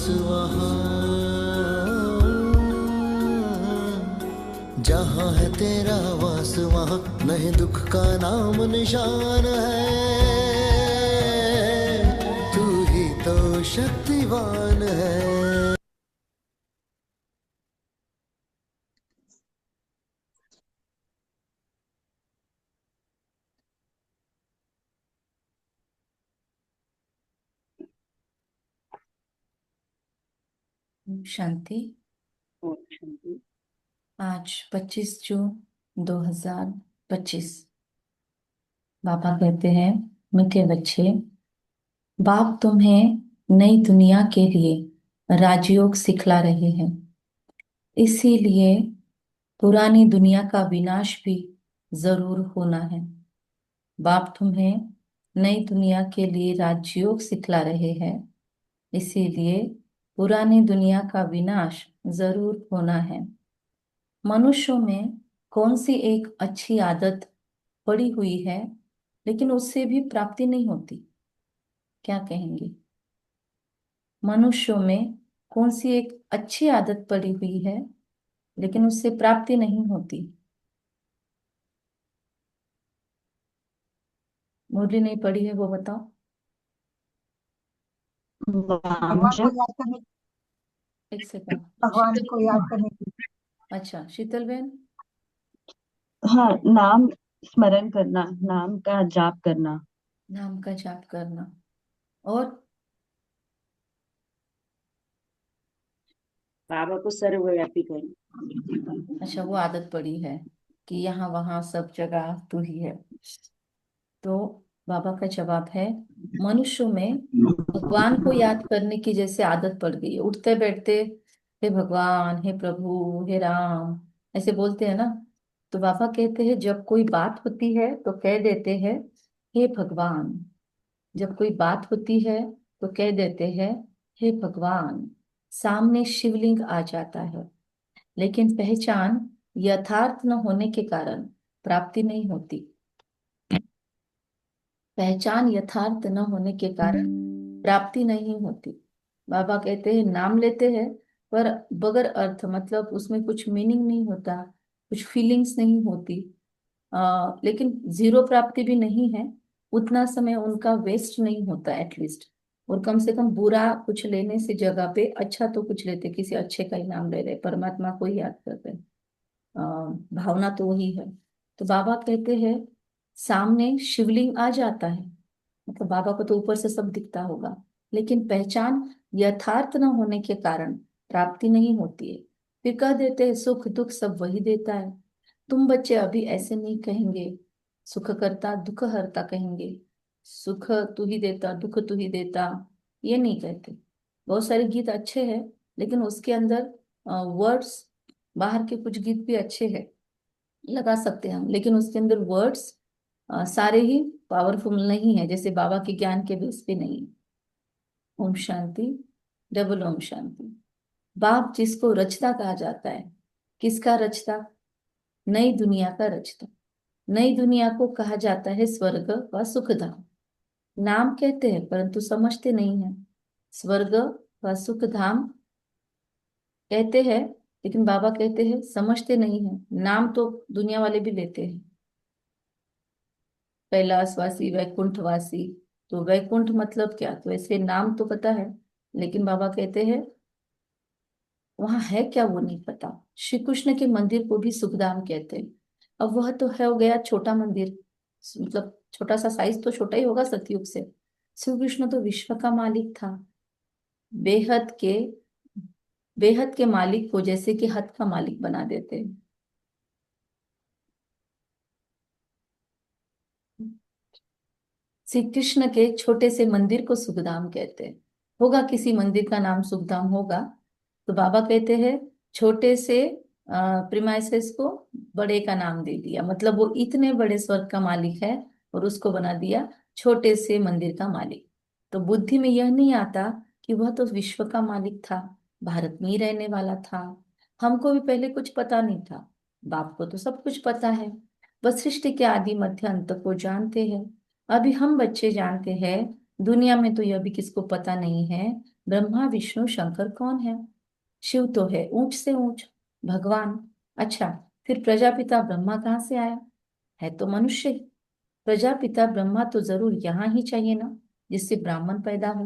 वहाँ जहाँ है तेरा वास वहाँ नहीं दुख का नाम निशान है, तू ही तो शक्तिवान है। शांति। ओम शांति। आज 25 जून 2025। बाबा कहते हैं, मीठे बच्चे, बाप तुम्हें नई दुनिया के लिए राजयोग सिखला रहे हैं। इसीलिए पुरानी दुनिया का विनाश भी जरूर होना है। बाप तुम्हें नई दुनिया के लिए राजयोग सिखला रहे हैं, इसीलिए पुरानी दुनिया का विनाश जरूर होना है। मनुष्यों में कौन सी एक अच्छी आदत पड़ी हुई है लेकिन उससे भी प्राप्ति नहीं होती? क्या कहेंगे? मनुष्यों में कौन सी एक अच्छी आदत पड़ी हुई है लेकिन उससे प्राप्ति नहीं होती? मुरली नहीं पड़ी है वो बताओ। नाम भगवान को जप। याद करने एक सेकंड। भगवान शीतल। को याद करने की। अच्छा, शीतल बहन। हाँ, नाम स्मरण करना, नाम का जाप करना। नाम का जाप करना। और बाबा को सर्वव्यापी करना। अच्छा, वो आदत पड़ी है कि यहाँ वहां सब जगह तू ही है। तो बाबा का जवाब है, मनुष्यों में भगवान को याद करने की जैसे आदत पड़ गई है। उठते बैठते हे भगवान, हे प्रभु, हे राम ऐसे बोलते हैं ना। तो बाबा कहते हैं, जब कोई बात होती है तो कह देते हैं हे भगवान। जब कोई बात होती है तो कह देते हैं हे भगवान। सामने शिवलिंग आ जाता है, लेकिन पहचान यथार्थ न होने के कारण प्राप्ति नहीं होती। पहचान यथार्थ न होने के कारण प्राप्ति नहीं होती। बाबा कहते हैं, नाम लेते हैं पर बगैर अर्थ, मतलब उसमें कुछ मीनिंग नहीं होता, कुछ फीलिंग्स नहीं होती। लेकिन जीरो प्राप्ति भी नहीं है। उतना समय उनका वेस्ट नहीं होता एटलीस्ट। और कम से कम बुरा कुछ लेने से जगह पे अच्छा तो कुछ लेते, किसी अच्छे का ही नाम ले रहे, परमात्मा को ही याद करते हैं। भावना तो वही है। तो बाबा कहते हैं, सामने शिवलिंग आ जाता है, मतलब बाबा को तो ऊपर से सब दिखता होगा, लेकिन पहचान यथार्थ न होने के कारण प्राप्ति नहीं होती है। फिर कह देते हैं सुख दुख सब वही देता है। तुम बच्चे अभी ऐसे नहीं कहेंगे सुख करता दुख हरता, कहेंगे सुख तू ही देता दुख तू ही देता, ये नहीं कहते। बहुत सारे गीत अच्छे हैं, लेकिन उसके अंदर वर्ड्स, बाहर के कुछ गीत भी अच्छे हैं, लगा सकते हैं हम, लेकिन उसके अंदर वर्ड्स सारे ही पावरफुल नहीं है, जैसे बाबा के ज्ञान के बेस पे नहीं है। ओम शांति। डबल ओम शांति। बाप जिसको रचता कहा जाता है, किसका रचता? नई दुनिया का रचता। नई दुनिया को कहा जाता है स्वर्ग व सुखधाम। नाम कहते हैं परंतु समझते नहीं है। स्वर्ग व सुखधाम कहते हैं, लेकिन बाबा कहते हैं समझते नहीं है। नाम तो दुनिया वाले भी लेते हैं, कैलाशवासी, वैकुंठवासी। तो वैकुंठ मतलब क्या? तो ऐसे नाम तो पता है, लेकिन बाबा कहते हैं वहां है क्या वो नहीं पता। श्री कृष्ण के मंदिर को भी सुखधाम कहते हैं। अब वह तो है हो गया छोटा मंदिर, मतलब छोटा सा साइज तो छोटा ही होगा सतयुग से। श्री कृष्ण तो विश्व का मालिक था। बेहद के बेहद के मालिक को जैसे कि हद का मालिक बना देते हैं। श्री कृष्ण के छोटे से मंदिर को सुखधाम कहते हैं। होगा किसी मंदिर का नाम सुखधाम होगा। तो बाबा कहते हैं छोटे से प्रिमाइसेस को बड़े का नाम दे दिया, मतलब वो इतने बड़े स्वर्ग का मालिक है और उसको बना दिया छोटे से मंदिर का मालिक। तो बुद्धि में यह नहीं आता कि वह तो विश्व का मालिक था, भारत में ही रहने वाला था। हमको भी पहले कुछ पता नहीं था, बाप को तो सब कुछ पता है। बस सृष्टि के आदि मध्य अंत को जानते हैं। अभी हम बच्चे जानते हैं दुनिया में तो यह भी किसको पता नहीं है ब्रह्मा विष्णु शंकर कौन है। शिव तो है ऊंच से ऊंच भगवान। अच्छा, फिर प्रजापिता ब्रह्मा कहाँ से आया? है तो मनुष्य ही। प्रजापिता ब्रह्मा तो जरूर यहाँ ही चाहिए ना, जिससे ब्राह्मण पैदा हो।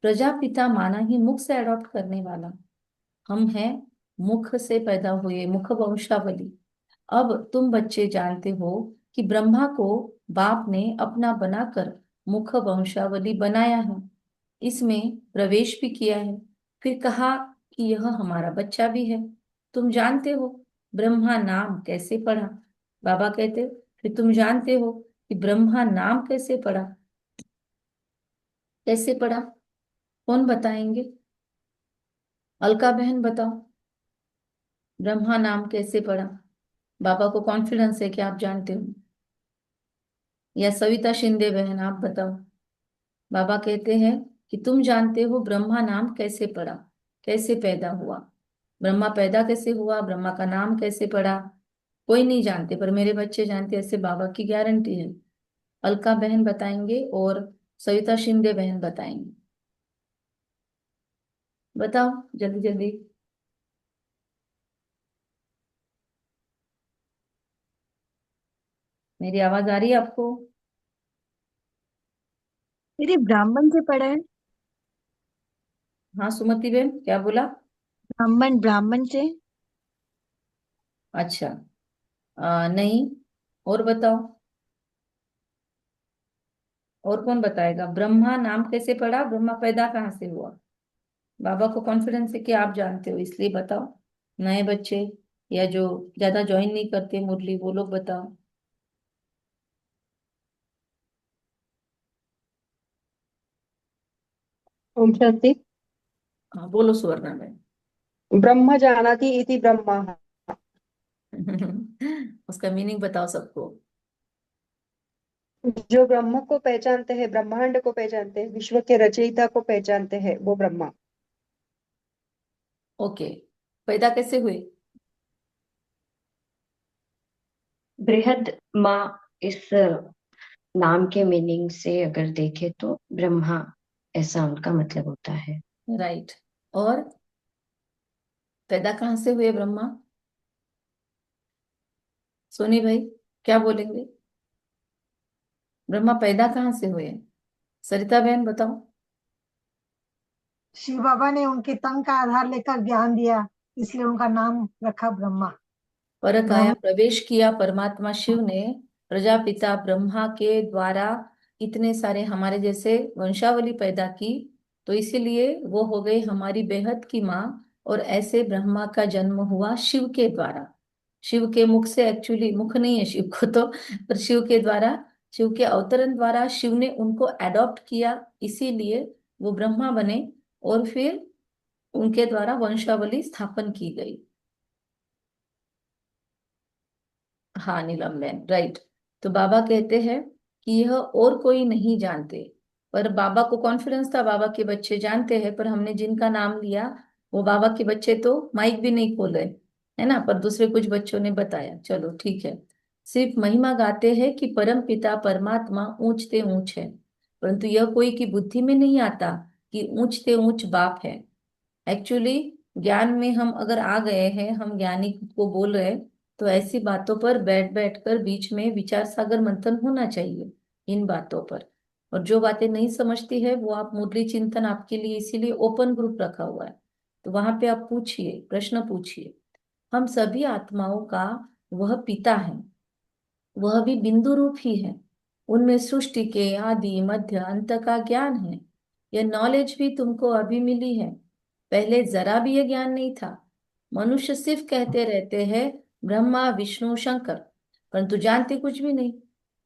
प्रजापिता माना ही मुख से अडॉप्ट करने वाला। हम हैं मुख से पैदा हुए, मुख वंशावली। अब तुम बच्चे जानते हो कि ब्रह्मा को बाप ने अपना बनाकर मुख वंशावली बनाया है, इसमें प्रवेश भी किया है, फिर कहा कि यह हमारा बच्चा भी है। तुम जानते हो ब्रह्मा नाम कैसे पढ़ा? बाबा कहते, फिर तुम जानते हो कि ब्रह्मा नाम कैसे पढ़ा? कैसे पढ़ा? कौन बताएंगे? अलका बहन बताओ, ब्रह्मा नाम कैसे पढ़ा? बाबा को कॉन्फिडेंस है कि आप जानते हो। या सविता शिंदे बहन आप बताओ। बाबा कहते हैं कि तुम जानते हो ब्रह्मा नाम कैसे पड़ा, कैसे पैदा हुआ। ब्रह्मा पैदा कैसे हुआ, ब्रह्मा का नाम कैसे पड़ा, कोई नहीं जानते, पर मेरे बच्चे जानते, ऐसे बाबा की गारंटी है। अलका बहन बताएंगे और सविता शिंदे बहन बताएंगे। बताओ जल्दी जल्दी। मेरी आवाज आ रही है आपको? मेरे ब्राह्मण से पढ़ा है। हाँ सुमति बहन क्या बोला? ब्राह्मण ब्राह्मण से। अच्छा, नहीं, और बताओ। और कौन बताएगा ब्रह्मा नाम कैसे पड़ा, ब्रह्मा पैदा कहाँ से हुआ? बाबा को कॉन्फिडेंस है कि आप जानते हो, इसलिए बताओ। नए बच्चे या जो ज्यादा ज्वाइन नहीं करते मुरली, वो लोग बताओ। ओम शांति। हाँ बोलो सुवर्णा में। ब्रह्म जानाति इति ब्रह्मा। उसका मीनिंग बताओ सबको। जो ब्रह्म को पहचानते हैं, ब्रह्मांड को पहचानते हैं, विश्व के रचयिता को पहचानते हैं, वो ब्रह्मा। ओके, पैदा कैसे हुए? बृहद माँ, इस नाम के मीनिंग से अगर देखें तो ब्रह्मा, ऐसा उनका मतलब होता है। राइट। और पैदा कहाँ से हुए ब्रह्मा? सोनी भाई क्या बोलेंगे? ब्रह्मा पैदा कहाँ से हुए? सरिता बहन बताओ। शिव बाबा ने उनके तन का आधार लेकर ज्ञान दिया, इसलिए उनका नाम रखा ब्रह्मा। परक आया, ब्रह्म प्रवेश किया परमात्मा शिव ने प्रजापिता ब्रह्मा के द्वारा इतने सारे हमारे जैसे वंशावली पैदा की, तो इसीलिए वो हो गई हमारी बेहद की माँ। और ऐसे ब्रह्मा का जन्म हुआ शिव के द्वारा। शिव के मुख से, एक्चुअली मुख नहीं है शिव को तो, पर शिव के द्वारा, शिव के अवतरण द्वारा शिव ने उनको एडॉप्ट किया, इसीलिए वो ब्रह्मा बने। और फिर उनके द्वारा वंशावली स्थापन की गई। हाँ नीलम बहन राइट। तो बाबा कहते हैं कि यह और कोई नहीं जानते, पर बाबा को कॉन्फिडेंस था बाबा के बच्चे जानते हैं, पर हमने जिनका नाम लिया वो बाबा के बच्चे तो माइक भी नहीं खोले, है ना, पर दूसरे कुछ बच्चों ने बताया, चलो ठीक है। सिर्फ महिमा गाते हैं कि परम पिता परमात्मा ऊंचते ऊंच है, परंतु यह कोई की बुद्धि में नहीं आता कि ऊंचते ऊंच बाप है। एक्चुअली ज्ञान में हम अगर आ गए हैं, हम ज्ञानी खुद को बोल रहे हैं, तो ऐसी बातों पर बैठ बैठ कर बीच में विचार सागर मंथन होना चाहिए इन बातों पर। और जो बातें नहीं समझती है वो आप मुरली चिंतन आपके लिए इसीलिए ओपन ग्रुप रखा हुआ है, तो वहां पे आप पूछिए, प्रश्न पूछिए। हम सभी आत्माओं का वह पिता है, वह भी बिंदु रूप ही है। उनमें सृष्टि के आदि मध्य अंत का ज्ञान है। यह नॉलेज भी तुमको अभी मिली है, पहले जरा भी यह ज्ञान नहीं था। मनुष्य सिर्फ कहते रहते हैं ब्रह्मा विष्णु शंकर, परंतु जानते कुछ भी नहीं।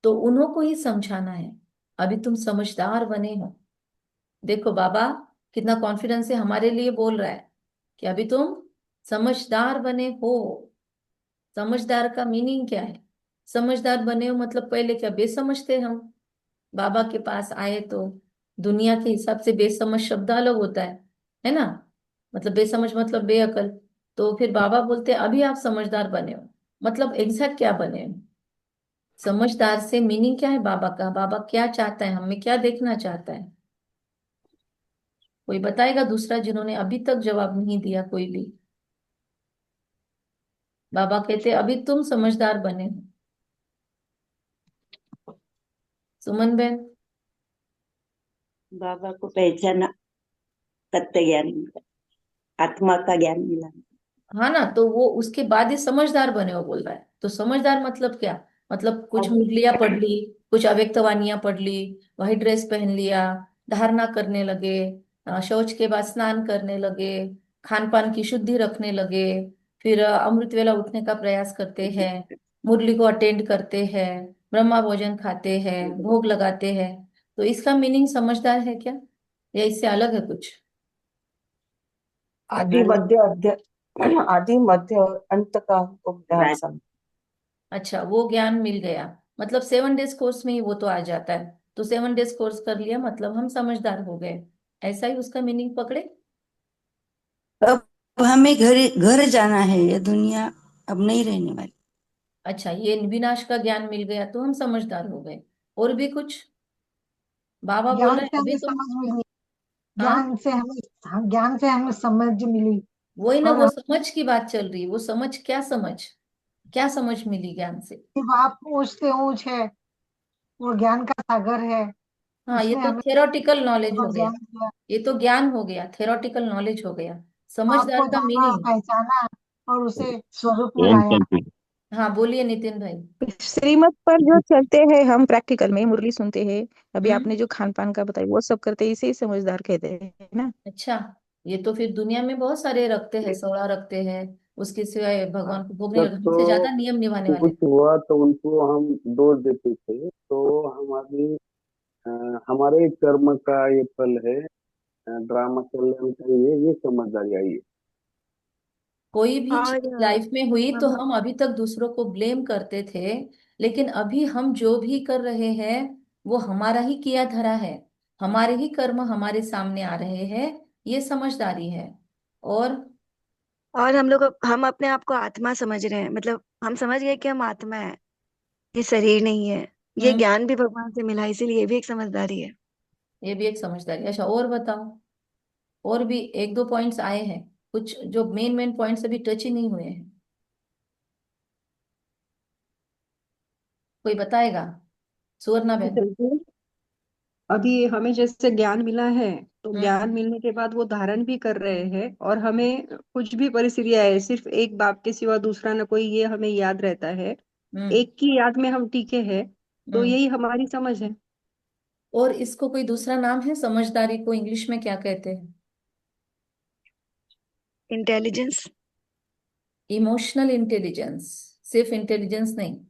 तो उन्हों को ही समझाना है। अभी तुम समझदार बने हो। देखो बाबा कितना कॉन्फिडेंस से हमारे लिए बोल रहा है कि अभी तुम समझदार बने हो। समझदार का मीनिंग क्या है? समझदार बने हो मतलब पहले क्या बेसमझ थे हम? बाबा के पास आए तो दुनिया के हिसाब से बेसमझ शब्द अलग होता है ना, मतलब बेसमझ मतलब बेअकल। तो फिर बाबा बोलते हैं अभी आप समझदार बने हो, मतलब एग्जैक्ट क्या बने हो? समझदार से मीनिंग क्या है बाबा का? बाबा क्या चाहता है, हमें क्या देखना चाहता है? कोई बताएगा दूसरा, जिन्होंने अभी तक जवाब नहीं दिया कोई भी? बाबा कहते अभी तुम समझदार बने हो। सुमन बहन। बाबा को पहचाना, तत्व ज्ञान मिला, आत्मा का ज्ञान मिला। हाँ ना, तो वो उसके बाद ही समझदार बने हो बोल रहा है। तो समझदार मतलब क्या? मतलब कुछ अब मुरलियां पढ़ ली, कुछ अव्यक्तवाणियां पढ़ ली, वही ड्रेस पहन लिया, धारणा करने लगे, शौच के बाद स्नान करने लगे, खान पान की शुद्धि रखने लगे, फिर अमृत वेला उठने का प्रयास करते हैं, मुरली को अटेंड करते हैं, ब्रह्मा भोजन खाते हैं, भोग लगाते हैं। तो इसका मीनिंग समझदार है क्या, या इससे अलग है कुछ? आदि मध्य आदि मध्य और अंत का हमको ज्ञान समझ। अच्छा, वो ज्ञान मिल गया, मतलब 7 डेज कोर्स में ही वो तो आ जाता है। तो 7 डेज कोर्स कर लिया मतलब हम समझदार हो गए, ऐसा ही उसका मीनिंग पकड़े। अब हमें घर घर जाना है, ये दुनिया अब नहीं रहने वाली। अच्छा, ये विनाश का ज्ञान मिल गया तो हम समझदार हो गए। और भी कुछ? बाबा बोल ज्ञान रहे से हैं अभी हमें तुम। समझ मिली। हाँ, ज्ञान से हमें समझ मिली। वही ना, और वो हम समझ की बात चल रही है। वो समझ, क्या समझ, क्या समझ मिली ज्ञान से? सिर्फ आप ऊंच से ऊंच है, वो ज्ञान का सागर है। हाँ, ये उसने तो हमें थेरोटिकल नॉलेज हो और गया। ज्ञान दिया। ये तो ज्ञान हो गया, थेरोटिकल नॉलेज हो गया। आपको समझदार का जाना, मीनिंग। पहचाना और उसे स्वरूप में ओम लाया। शांति। हाँ, बोलिए नितिन भाई। श्रीमत पर जो चलते हैं, हम प्रैक्टिकल में मुरली सुनते हैं, अभी हम्म। आपने जो खान पान का बताया वो सब करते हैं, इसे ही समझदार कहते हैं ना। अच्छा, ये तो फिर दुनिया में बहुत सारे रखते हैं, सोड़ा रखते हैं, उसके सिवाय भगवान को भोग नहीं जब रखते, हमसे तो ज्यादा नियम निभाने वाले। कुछ हुआ तो उनको हम दोष देते थे, तो अ, हमारे कर्म का ये फल है, ड्रामा कल्याण का ये समझदारी आई है। कोई भी और चीज लाइफ में हुई तो हम हम अभी तक दूसरों को ब्लेम करते थे, लेकिन अभी हम जो भी कर रहे हैं वो हमारा ही किया धरा है, हमारे ही कर्म हमारे सामने आ रहे हैं। ये समझदारी है। और और हम अपने आप को आत्मा समझ रहे हैं, मतलब हम समझ गए कि हम आत्मा है, ये शरीर नहीं है। ये हम्म, ज्ञान भी भगवान से मिला, इसीलिए ये भी एक समझदारी है। ये भी एक समझदारी। अच्छा, और बताओ। और भी एक दो पॉइंट्स आए हैं, कुछ जो मेन मेन पॉइंट्स अभी टच ही नहीं हुए हैं। कोई बताएगा? सुवर्णा बहन। बिल्कुल। अभी हमें जैसे ज्ञान मिला है, तो हम्म। ज्ञान मिलने के बाद वो धारण भी कर रहे हैं, और हमें कुछ भी परिस्थितियां है, सिर्फ एक बाप के सिवा दूसरा न कोई, ये हमें याद रहता है। हम्म। एक की याद में हम टिके हैं, तो हम्म। यही हमारी समझ है। और इसको कोई दूसरा नाम है, समझदारी को इंग्लिश में क्या कहते हैं? इंटेलिजेंस। Emotional intelligence. सिर्फ इंटेलिजेंस नहीं,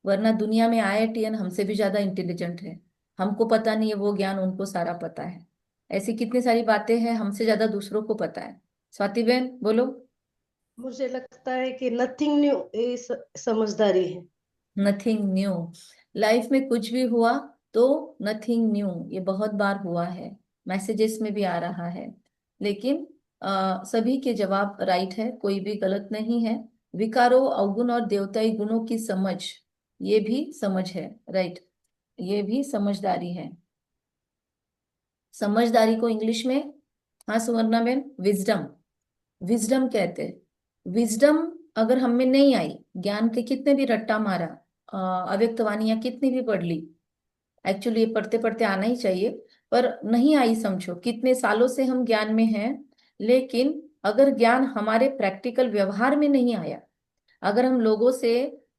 वरना दुनिया में IITN हमसे भी ज्यादा इंटेलिजेंट है। हमको पता नहीं है वो ज्ञान उनको सारा पता है। ऐसी कितनी सारी बातें हैं हमसे ज्यादा दूसरों को पता है। स्वाति बहन बोलो। मुझे लगता है कि नथिंग न्यू इज समझदारी है। Nothing new. लाइफ में कुछ भी हुआ तो नथिंग न्यू, ये बहुत बार हुआ है, मैसेजेस में भी आ रहा है। लेकिन सभी के जवाब राइट है, कोई भी गलत नहीं है। विकारों, अवगुण और देवताई गुणों की समझ, ये भी समझ है, राइट। ये भी समझदारी है। समझदारी को इंग्लिश में, हाँ सुवर्णा बेन, विजडम, विजडम कहते हैं। विजडम अगर हम में नहीं आई, ज्ञान के कितने भी रट्टा मारा, अव्यक्तवाणियां कितनी भी पढ़ ली, एक्चुअली ये पढ़ते पढ़ते आना ही चाहिए, पर नहीं आई, समझो कितने सालों से हम ज्ञान में हैं, लेकिन अगर ज्ञान हमारे प्रैक्टिकल व्यवहार में नहीं आया, अगर हम लोगों से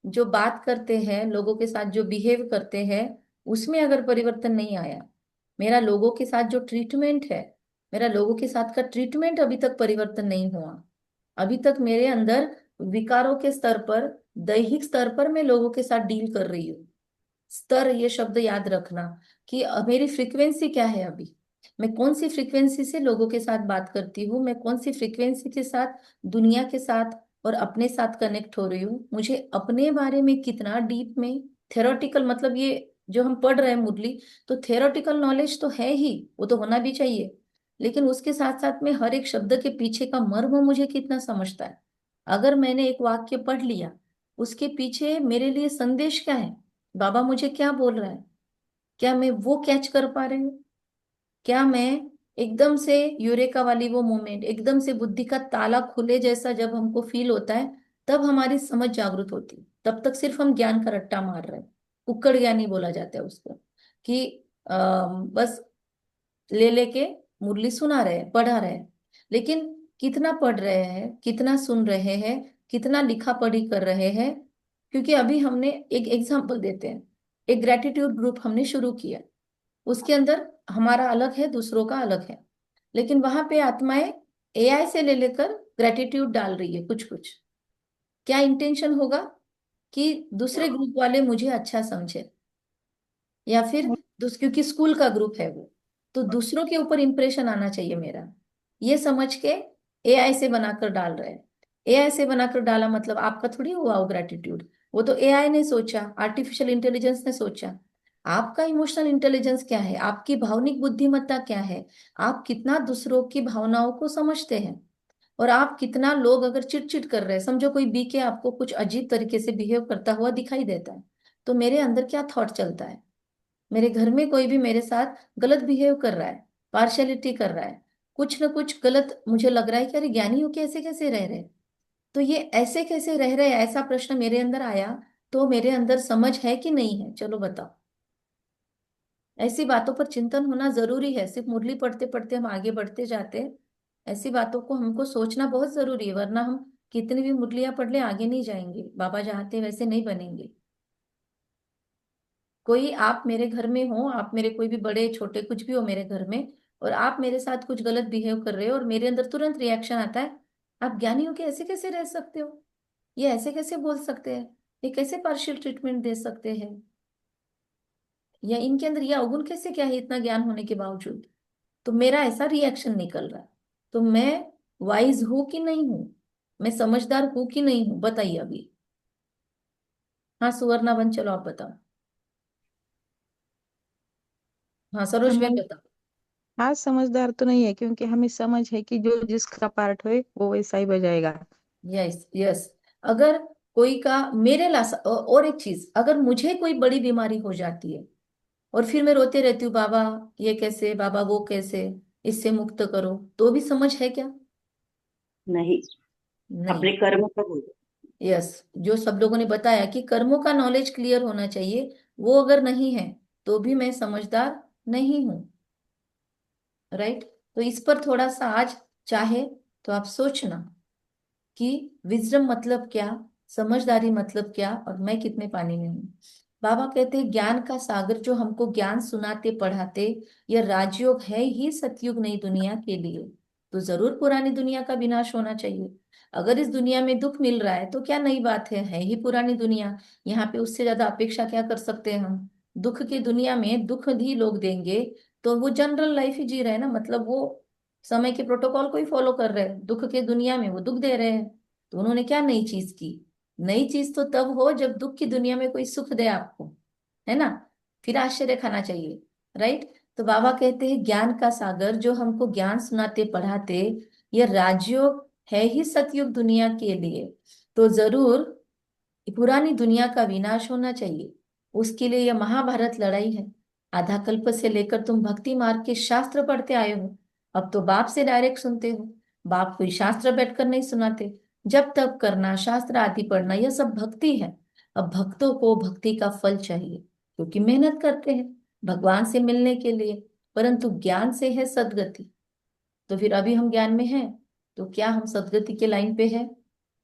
जो बात करते हैं, लोगों के साथ जो बिहेव करते हैं, उसमें अगर परिवर्तन नहीं आया, मेरा लोगों के साथ जो ट्रीटमेंट है, मेरा लोगों के साथ का ट्रीटमेंट अभी तक परिवर्तन नहीं हुआ, अभी तक मेरे अंदर विकारों के स्तर पर, दैहिक स्तर पर मैं लोगों के साथ डील कर रही हूँ। स्तर, ये शब्द याद रखना कि मेरी फ्रीक्वेंसी क्या है अभी, मैं कौन सी फ्रीक्वेंसी से लोगों के साथ बात करती हूँ, मैं कौन सी फ्रीक्वेंसी के साथ दुनिया के साथ और अपने साथ कनेक्ट हो रही हूँ, मुझे अपने बारे में कितना डीप में, थेरोटिकल मतलब ये जो हम पढ़ रहे हैं मुरली, तो थेरोटिकल नॉलेज तो है ही, वो तो होना भी चाहिए, लेकिन उसके साथ साथ में हर एक शब्द के पीछे का मर्म मुझे कितना समझता है। अगर मैंने एक वाक्य पढ़ लिया, उसके पीछे मेरे लिए संदेश क्या है, बाबा मुझे क्या बोल रहा है, क्या मैं वो कैच कर पा रही हूँ? क्या मैं एकदम से यूरेका वाली वो मोमेंट, एकदम से बुद्धि का ताला खुले जैसा जब हमको फील होता है, तब हमारी समझ जागृत होती है। तब तक सिर्फ हम ज्ञान का रट्टा मार रहे हैं, कुक्कड़ ज्ञान ही बोला जाता है उसको, कि बस ले लेके मुरली सुना रहे हैं, पढ़ा रहे हैं। लेकिन कितना पढ़ रहे हैं, कितना सुन रहे हैं, कितना लिखा पढ़ी कर रहे हैं? क्योंकि अभी हमने एक एग्जाम्पल देते हैं, एक ग्रेटिट्यूड ग्रुप हमने शुरू किया, उसके अंदर हमारा अलग है, दूसरों का अलग है, लेकिन वहां पे आत्माएं एआई से ले लेकर ग्रेटिट्यूड डाल रही है कुछ कुछ। क्या इंटेंशन होगा? कि दूसरे ग्रुप वाले मुझे अच्छा समझे, या फिर क्योंकि स्कूल का ग्रुप है वो, तो दूसरों के ऊपर इंप्रेशन आना चाहिए मेरा, ये समझ के एआई से बनाकर डाल रहे हैं। एआई से बनाकर डाला मतलब आपका थोड़ी हुआ वो ग्रेटिट्यूड, वो तो एआई ने सोचा, आर्टिफिशियल इंटेलिजेंस ने सोचा। आपका इमोशनल इंटेलिजेंस क्या है, आपकी भावनिक बुद्धिमत्ता क्या है, आप कितना दूसरों की भावनाओं को समझते हैं, और आप कितना, लोग अगर चिट कर रहे हैं, समझो कोई बी के आपको कुछ अजीब तरीके से बिहेव करता हुआ दिखाई देता है, तो मेरे अंदर क्या थॉट चलता है? मेरे घर में कोई भी मेरे साथ गलत बिहेव कर रहा है, पार्शियलिटी कर रहा है, कुछ ना कुछ गलत मुझे लग रहा है कि अरे ज्ञानी हो के ऐसे कैसे रह रहे हैं? तो ये ऐसे कैसे रह रहे हैं, ऐसा प्रश्न मेरे अंदर आया, तो मेरे अंदर समझ है कि नहीं है? चलो बताओ। ऐसी बातों पर चिंतन होना जरूरी है, सिर्फ मुरली पढ़ते पढ़ते हम आगे बढ़ते जाते हैं, ऐसी बातों को हमको सोचना बहुत जरूरी है, वरना हम कितनी भी मुरलियां पढ़ ले आगे नहीं जाएंगे, बाबा चाहते वैसे नहीं बनेंगे। कोई, आप मेरे घर में हो, आप मेरे कोई भी बड़े छोटे कुछ भी हो मेरे घर में, और आप मेरे साथ कुछ गलत बिहेव कर रहे हो और मेरे अंदर तुरंत रिएक्शन आता है, आप ज्ञानी हो के ऐसे कैसे रह सकते हो, ये ऐसे कैसे बोल सकते हैं, ये कैसे पार्शियल ट्रीटमेंट दे सकते हैं, या इनके अंदर यह अवगुण कैसे क्या है इतना ज्ञान होने के बावजूद? तो मेरा ऐसा रिएक्शन निकल रहा है, तो मैं वाइज हूं कि नहीं हूं, मैं समझदार हूं कि नहीं हूं, बताइए अभी। हाँ सुवर्णा बन, चलो आप बताओ। हाँ सरोज भाई समझ बताओ। हाँ, समझदार तो नहीं है, क्योंकि हमें समझ है कि जो जिसका पार्ट होए वो वैसा ही बजाएगा। Yes yes. अगर कोई का मेरे लासा, और एक चीज, अगर मुझे कोई बड़ी बीमारी हो जाती है और फिर मैं रोते रहती हूँ, बाबा ये कैसे, बाबा वो कैसे, इससे मुक्त करो, तो भी समझ है क्या? नहीं, नहीं। अपने कर्म का बोलो। यस, जो सब लोगों ने बताया कि कर्मों का नॉलेज क्लियर होना चाहिए, वो अगर नहीं है तो भी मैं समझदार नहीं हूं। राइट? तो इस पर थोड़ा सा आज चाहे तो आप सोचना कि विजडम मतलब क्या, समझदारी मतलब क्या, और मैं कितने पानी में हूँ। बाबा कहते हैं ज्ञान का सागर जो हमको ज्ञान सुनाते पढ़ाते, यह राजयोग है ही सतयुग नई दुनिया के लिए, तो जरूर पुरानी दुनिया का विनाश होना चाहिए। अगर इस दुनिया में दुख मिल रहा है तो क्या नई बात है ही पुरानी दुनिया। यहाँ पे उससे ज्यादा अपेक्षा क्या कर सकते हैं हम? दुख की दुनिया में दुख ही लोग देंगे, तो वो जनरल लाइफ ही जी रहे हैं ना, मतलब वो समय के प्रोटोकॉल को ही फॉलो कर रहे हैं, दुख के दुनिया में वो दुख दे रहे हैं। तो उन्होंने क्या नई चीज की? नई चीज तो तब हो जब दुख की दुनिया में कोई सुख दे आपको, है ना? फिर आश्चर्य खाना चाहिए। राइट? तो बाबा कहते हैं ज्ञान का सागर जो हमको ज्ञान सुनाते पढ़ाते, यह राजयोग है ही सतयुग दुनिया के लिए, तो जरूर पुरानी दुनिया का विनाश होना चाहिए। उसके लिए यह महाभारत लड़ाई है। आधा कल्प से लेकर तुम भक्ति मार्ग के शास्त्र पढ़ते आए हो, अब तो बाप से डायरेक्ट सुनते हो। बाप कोई शास्त्र बैठकर नहीं सुनाते, जब तप करना, शास्त्र आदि पढ़ना, यह सब भक्ति है। अब भक्तों को भक्ति का फल चाहिए, क्योंकि मेहनत करते हैं भगवान से मिलने के लिए, परंतु ज्ञान से है सदगति। तो फिर अभी हम ज्ञान में हैं, तो क्या हम सदगति के लाइन पे है?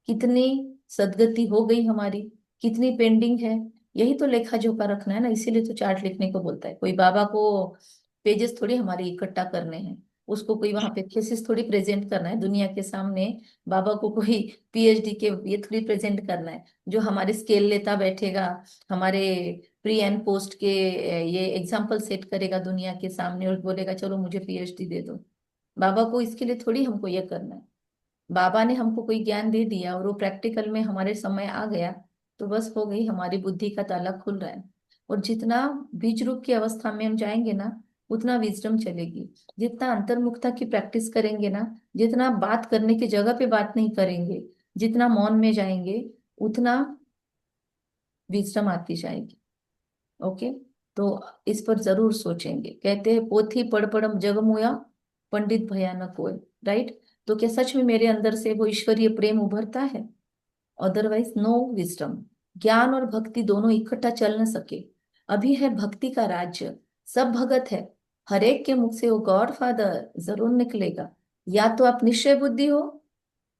कितनी सदगति हो गई हमारी, कितनी पेंडिंग है? यही तो लेखा जोखा रखना है ना, इसीलिए तो चार्ट लिखने को बोलता है। कोई बाबा को पेजेस थोड़ी हमारे इकट्ठा करने हैं, उसको कोई वहां पे थीसिस थोड़ी प्रेजेंट करना है दुनिया के सामने। बाबा को कोई पीएचडी के ये थोड़ी प्रेजेंट करना है, जो हमारे स्केल लेता बैठेगा, हमारे प्री एंड पोस्ट के ये एग्जाम्पल सेट करेगा दुनिया के सामने और बोलेगा चलो मुझे पीएचडी दे दो। बाबा को इसके लिए थोड़ी हमको ये करना है। बाबा ने हमको कोई ज्ञान दे दिया और वो प्रैक्टिकल में हमारे समय आ गया, तो बस हो गई, हमारी बुद्धि का ताला खुल रहा है। और जितना बीज रूप की अवस्था में हम जाएंगे ना, उतना विजडम चलेगी। जितना अंतर्मुखता की प्रैक्टिस करेंगे ना, जितना बात करने की जगह पे बात नहीं करेंगे, जितना मौन में जाएंगे, उतना विजडम आती जाएगी। ओके, तो इस पर जरूर सोचेंगे। कहते हैं पोथी पढ़ पढ़म जग मोया, पंडित भयानक होए। राइट? तो क्या सच में मेरे अंदर से वो ईश्वरीय प्रेम उभरता है? Otherwise no wisdom. ज्ञान और भक्ति दोनों इकट्ठा चल न सके। अभी है भक्ति का राज्य, सब भगत है, हर एक के मुख से वो गॉड फादर जरूर निकलेगा। या तो आप निश्चय बुद्धि हो,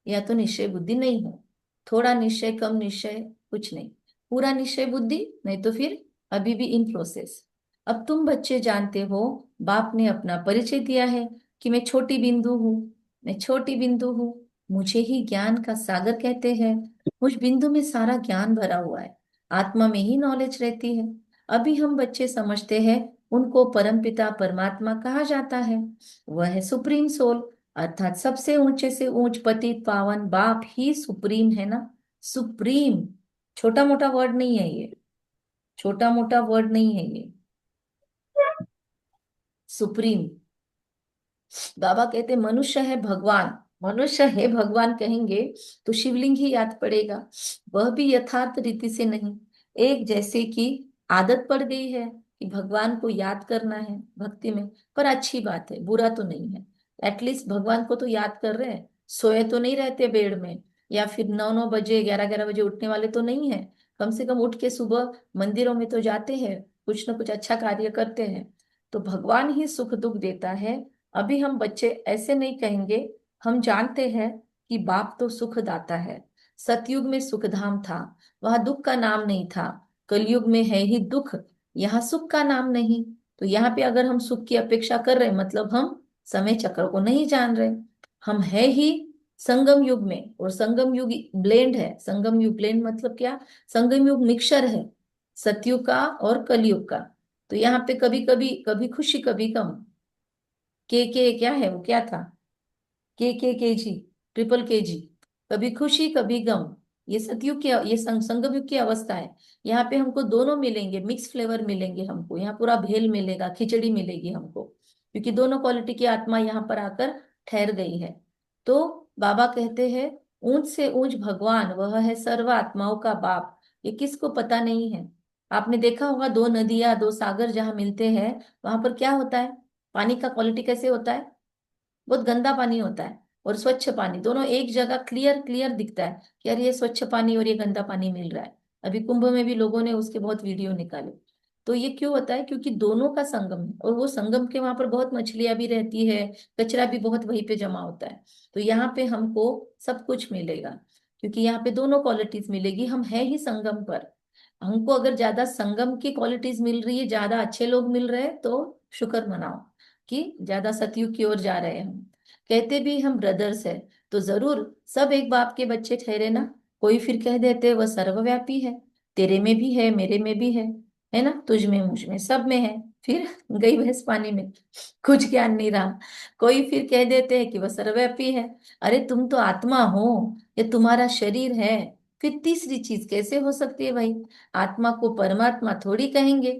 या तो निश्चय बुद्धि नहीं हो। थोड़ा निश्चय, कम निश्चय, कुछ नहीं। पूरा निश्चय बुद्धि, नहीं तो फिर अभी भी इन प्रोसेस। अब तुम बच्चे जानते हो, बाप ने अपना परिचय दिया है कि मैं छोटी बिंदु हूँ, मैं छोटी बिंदु हूँ। मुझे ही ज्ञान का सागर कहते हैं। मुझ बिंदु में सारा ज्ञान भरा हुआ है, आत्मा में ही नॉलेज रहती है। अभी हम बच्चे समझते हैं उनको परमपिता परमात्मा कहा जाता है। वह है सुप्रीम सोल, अर्थात सबसे ऊंचे से ऊंच पतित पावन बाप ही सुप्रीम है ना। सुप्रीम, छोटा मोटा वर्ड नहीं है ये, छोटा मोटा वर्ड नहीं है ये, सुप्रीम। बाबा कहते मनुष्य है भगवान, मनुष्य है भगवान कहेंगे तो शिवलिंग ही याद पड़ेगा। वह भी यथार्थ रीति से नहीं, एक जैसे कि आदत पड़ गई है कि भगवान को याद करना है भक्ति में। पर अच्छी बात है, बुरा तो नहीं है। एटलीस्ट भगवान को तो याद कर रहे हैं, सोए तो नहीं रहते बेड में, या फिर 9-9 बजे 11-11 बजे उठने वाले तो नहीं है। कम से कम उठ के सुबह मंदिरों में तो जाते हैं, कुछ ना कुछ अच्छा कार्य करते हैं। तो भगवान ही सुख दुख देता है। अभी हम बच्चे ऐसे नहीं कहेंगे, हम जानते हैं कि बाप तो सुखदाता है। सतयुग में सुखधाम था, वहां दुख का नाम नहीं था। कलयुग में है ही दुख, यहाँ सुख का नाम नहीं। तो यहाँ पे अगर हम सुख की अपेक्षा कर रहे हैं, मतलब हम समय चक्र को नहीं जान रहे। हम है ही संगम युग में, और संगम युग ब्लेंड है। संगम युग ब्लेंड मतलब क्या? संगम युग मिक्सर है सतयुग का और कलयुग का। तो यहाँ पे कभी कभी, कभी खुशी कभी गम। के क्या है वो, क्या था? के जी, ट्रिपल के जी। कभी खुशी कभी गम, ये सतयुग की, ये संगम युग की अवस्था है। यहाँ पे हमको दोनों मिलेंगे, मिक्स फ्लेवर मिलेंगे हमको। यहाँ पूरा भेल मिलेगा, खिचड़ी मिलेगी हमको, क्योंकि दोनों क्वालिटी की आत्मा यहाँ पर आकर ठहर गई है। तो बाबा कहते हैं ऊंच से ऊंच भगवान, वह है सर्व आत्माओं का बाप। ये किसको पता नहीं है? आपने देखा होगा दो नदियां, दो सागर जहां मिलते हैं, वहां पर क्या होता है? पानी का क्वालिटी कैसे होता है? बहुत गंदा पानी होता है और स्वच्छ पानी, दोनों एक जगह क्लियर क्लियर दिखता है कि यार ये स्वच्छ पानी और ये गंदा पानी मिल रहा है। अभी कुंभ में भी लोगों ने उसके बहुत वीडियो निकाले। तो ये क्यों होता है? क्योंकि दोनों का संगम है, और वो संगम के वहां पर बहुत मछलियां भी रहती है, कचरा भी बहुत वहीं पे जमा होता है। तो यहाँ पे हमको सब कुछ मिलेगा, क्योंकि यहाँ पे दोनों क्वालिटीज मिलेगी। हम है ही संगम पर। हमको अगर ज्यादा संगम की क्वालिटीज मिल रही है, ज्यादा अच्छे लोग मिल रहे हैं, तो शुक्र मनाओ कि ज्यादा सतयुग की ओर जा रहे हैं हम। कहते भी हम ब्रदर्स है, तो जरूर सब एक बाप के बच्चे ठहरे ना। कोई फिर कह देते वह सर्वव्यापी है, तेरे में भी है, मेरे में भी है ना, तुझ में मुझ में सब में है। फिर गई भैंस पानी में, कुछ ज्ञान नहीं रहा। कोई फिर कह देते हैं कि वह सर्वव्यापी है। अरे तुम तो आत्मा हो, ये तुम्हारा शरीर है। फिर तीसरी चीज कैसे हो सकती है भाई? आत्मा को परमात्मा थोड़ी कहेंगे।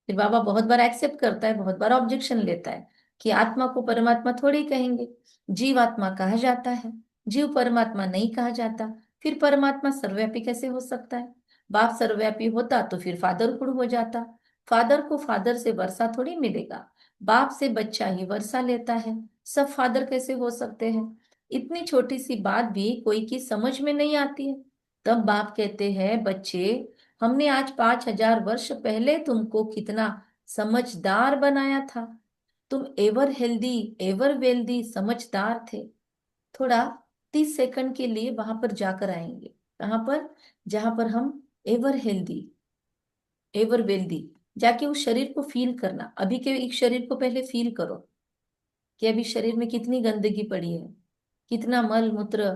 फिर बाबा बहुत बार एक्सेप्ट करता है, बहुत बार ऑब्जेक्शन लेता है कि आत्मा को परमात्मा थोड़ी कहेंगे। जीवात्मा कहा जाता है, जीव परमात्मा नहीं कहा जाता। फिर परमात्मा सर्वव्यापी कैसे हो सकता है? बाप सर्वव्यापी होता तो फिर फादरहुड हो जाता। फादर को फादर से वर्षा थोड़ी मिलेगा, बाप से बच्चा ही वर्षा लेता है। सब फादर कैसे हो सकते हैं? इतनी छोटी सी बात भी कोई की समझ में नहीं आती है। तब बाप कहते हैं बच्चे, हमने आज 5,000 वर्ष पहले तुमको कितना समझदार बनाया था। तुम एवर हेल्दी, एवर वेल्दी, समझदार थे। थोड़ा 30 सेकंड के लिए वहां पर जाकर आएंगे। कहाँ पर? जहां पर हम एवर हेल्दी, एवर वेल्दी, जाके उस शरीर को फील करना। अभी के एक शरीर को पहले फील करो कि अभी शरीर में कितनी गंदगी पड़ी है, कितना मल मूत्र,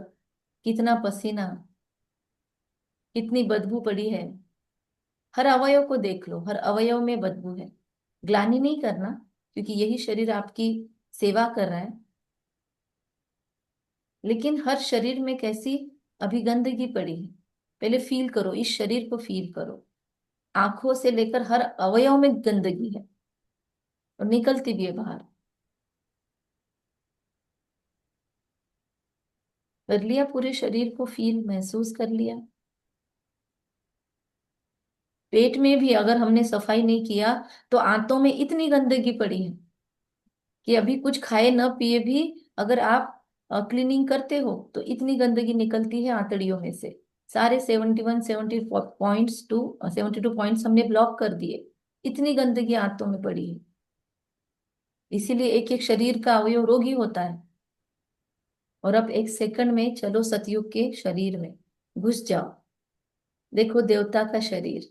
कितना पसीना, कितनी बदबू पड़ी है। हर अवयव को देख लो, हर अवयव में बदबू है। ग्लानि नहीं करना, क्योंकि यही शरीर आपकी सेवा कर रहा है। लेकिन हर शरीर में कैसी अभी गंदगी पड़ी है, पहले फील करो, इस शरीर को फील करो। आंखों से लेकर हर अवयव में गंदगी है, और निकलती भी है बाहर। कर लिया? पूरे शरीर को फील, महसूस कर लिया? पेट में भी अगर हमने सफाई नहीं किया तो आंतों में इतनी गंदगी पड़ी है कि अभी कुछ खाए न पिए भी अगर आप क्लीनिंग करते हो तो इतनी गंदगी निकलती है आंतड़ियों में से। सारे 71 पॉइंट्स टू 72 पॉइंट्स हमने ब्लॉक कर दिए, इतनी गंदगी आंतों में पड़ी है। इसीलिए एक एक शरीर का अवयव रोगी होता है। और अब एक सेकंड में चलो सतयुग के शरीर में घुस जाओ। देखो देवता का शरीर,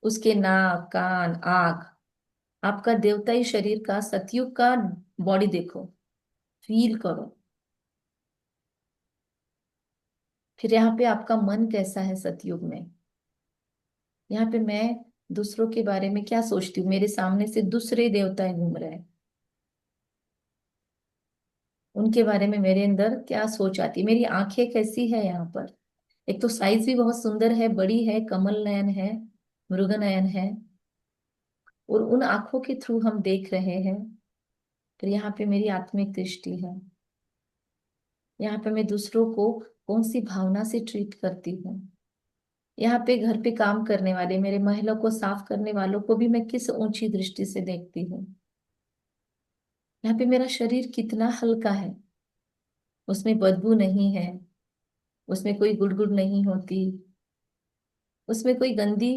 उसके नाक कान आंख, आपका देवताई शरीर का सतयुग का बॉडी देखो, फील करो। फिर यहाँ पे आपका मन कैसा है सतयुग में। यहाँ पे मैं दूसरों के बारे में क्या सोचती हूँ, मेरे सामने से दूसरे देवताएं घूम रहे हैं, उनके बारे में मेरे अंदर क्या सोच आती है। मेरी आंखें कैसी है यहाँ पर, एक तो साइज भी बहुत सुंदर है, बड़ी है, कमल नयन है, मृग नयन है, और उन आंखों के थ्रू हम देख रहे हैं। फिर यहाँ पे मेरी आत्मिक दृष्टि है, यहाँ पे मैं दूसरों को कौन सी भावना से ट्रीट करती हूँ। यहाँ पे घर पे काम करने वाले मेरे महिला को साफ करने वालों को भी मैं किस ऊंची दृष्टि से देखती हूँ। यहाँ पे मेरा शरीर कितना हल्का है, उसमें बदबू नहीं है, उसमें कोई गुड़गुड़ नहीं होती, उसमें कोई गंदी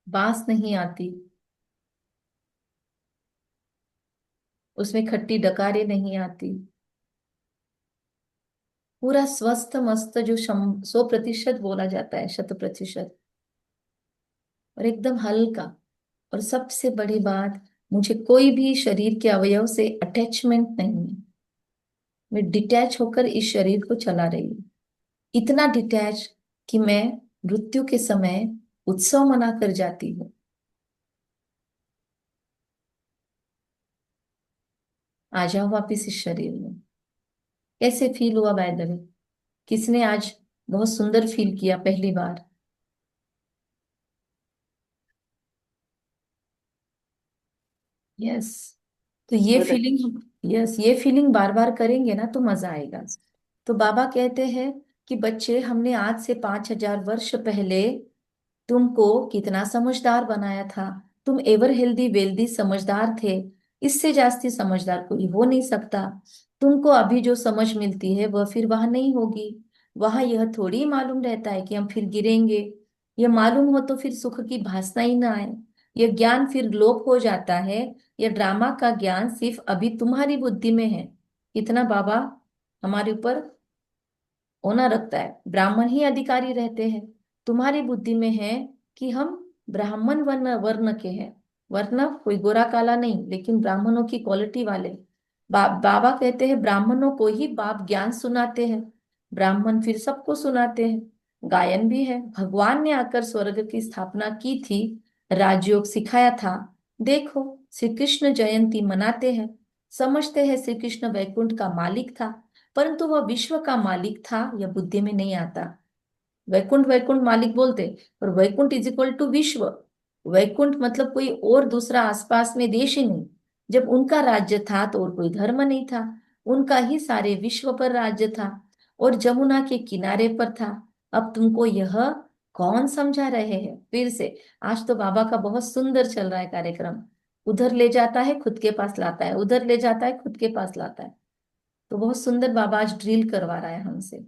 बास नहीं आती, उसमें खट्टी डकारें नहीं आती। पूरा स्वस्थ मस्त जो 100% बोला जाता है, 100%, और एकदम हल्का। और सबसे बड़ी बात, मुझे कोई भी शरीर के अवयव से अटैचमेंट नहीं है। मैं डिटैच होकर इस शरीर को चला रही हूँ, इतना डिटैच कि मैं मृत्यु के समय उत्सव मना कर जाती हूँ। आ जाओ वापिस इस शरीर में। कैसे फील हुआ बाय द वे? किसने आज बहुत सुंदर फील किया पहली बार? यस। तो ये बहुत अच्छा। फीलिंग, यस, ये फीलिंग बार बार करेंगे ना तो मजा आएगा। तो बाबा कहते हैं कि बच्चे, हमने आज से 5000 वर्ष पहले तुमको कितना समझदार बनाया था। तुम एवर हेल्दी वेल्दी समझदार थे, इससे जास्ती समझदार कोई हो नहीं सकता। तुमको अभी जो समझ मिलती है वह फिर वहां नहीं होगी। वहां यह थोड़ी मालूम रहता है कि हम फिर गिरेंगे। यह मालूम हो तो फिर सुख की भासना ही ना आए। यह ज्ञान फिर लोप हो जाता है। यह ड्रामा का ज्ञान सिर्फ अभी तुम्हारी बुद्धि में है। इतना बाबा हमारे ऊपर होना रखता है। ब्राह्मण ही अधिकारी रहते हैं। तुम्हारी बुद्धि में है कि हम ब्राह्मण वर्ण वर्ण के हैं, वरना कोई गोरा काला नहीं, लेकिन ब्राह्मणों की क्वालिटी वाले। बाबा कहते हैं ब्राह्मणों को ही बाप ज्ञान सुनाते हैं, ब्राह्मण फिर सबको सुनाते हैं। गायन भी है, भगवान ने आकर स्वर्ग की स्थापना की थी, राजयोग सिखाया था। देखो श्री कृष्ण जयंती मनाते हैं, समझते हैं श्री कृष्ण वैकुंठ का मालिक था, परंतु वह विश्व का मालिक था, यह बुद्धि में नहीं आता। वैकुंठ वैकुंठ मालिक बोलते, पर वैकुंठ इज इक्वल टू विश्व। वैकुंठ मतलब कोई और दूसरा आसपास में देश ही नहीं। जब उनका राज्य था तो और कोई धर्म नहीं था, उनका ही सारे विश्व पर राज्य था, और जमुना के किनारे पर था। अब तुमको यह कौन समझा रहे हैं? फिर से आज तो बाबा का बहुत सुंदर चल रहा है कार्यक्रम। उधर ले जाता है खुद के पास लाता है, उधर ले जाता है खुद के पास लाता है। तो बहुत सुंदर बाबा आज ड्रिल करवा रहा है हमसे।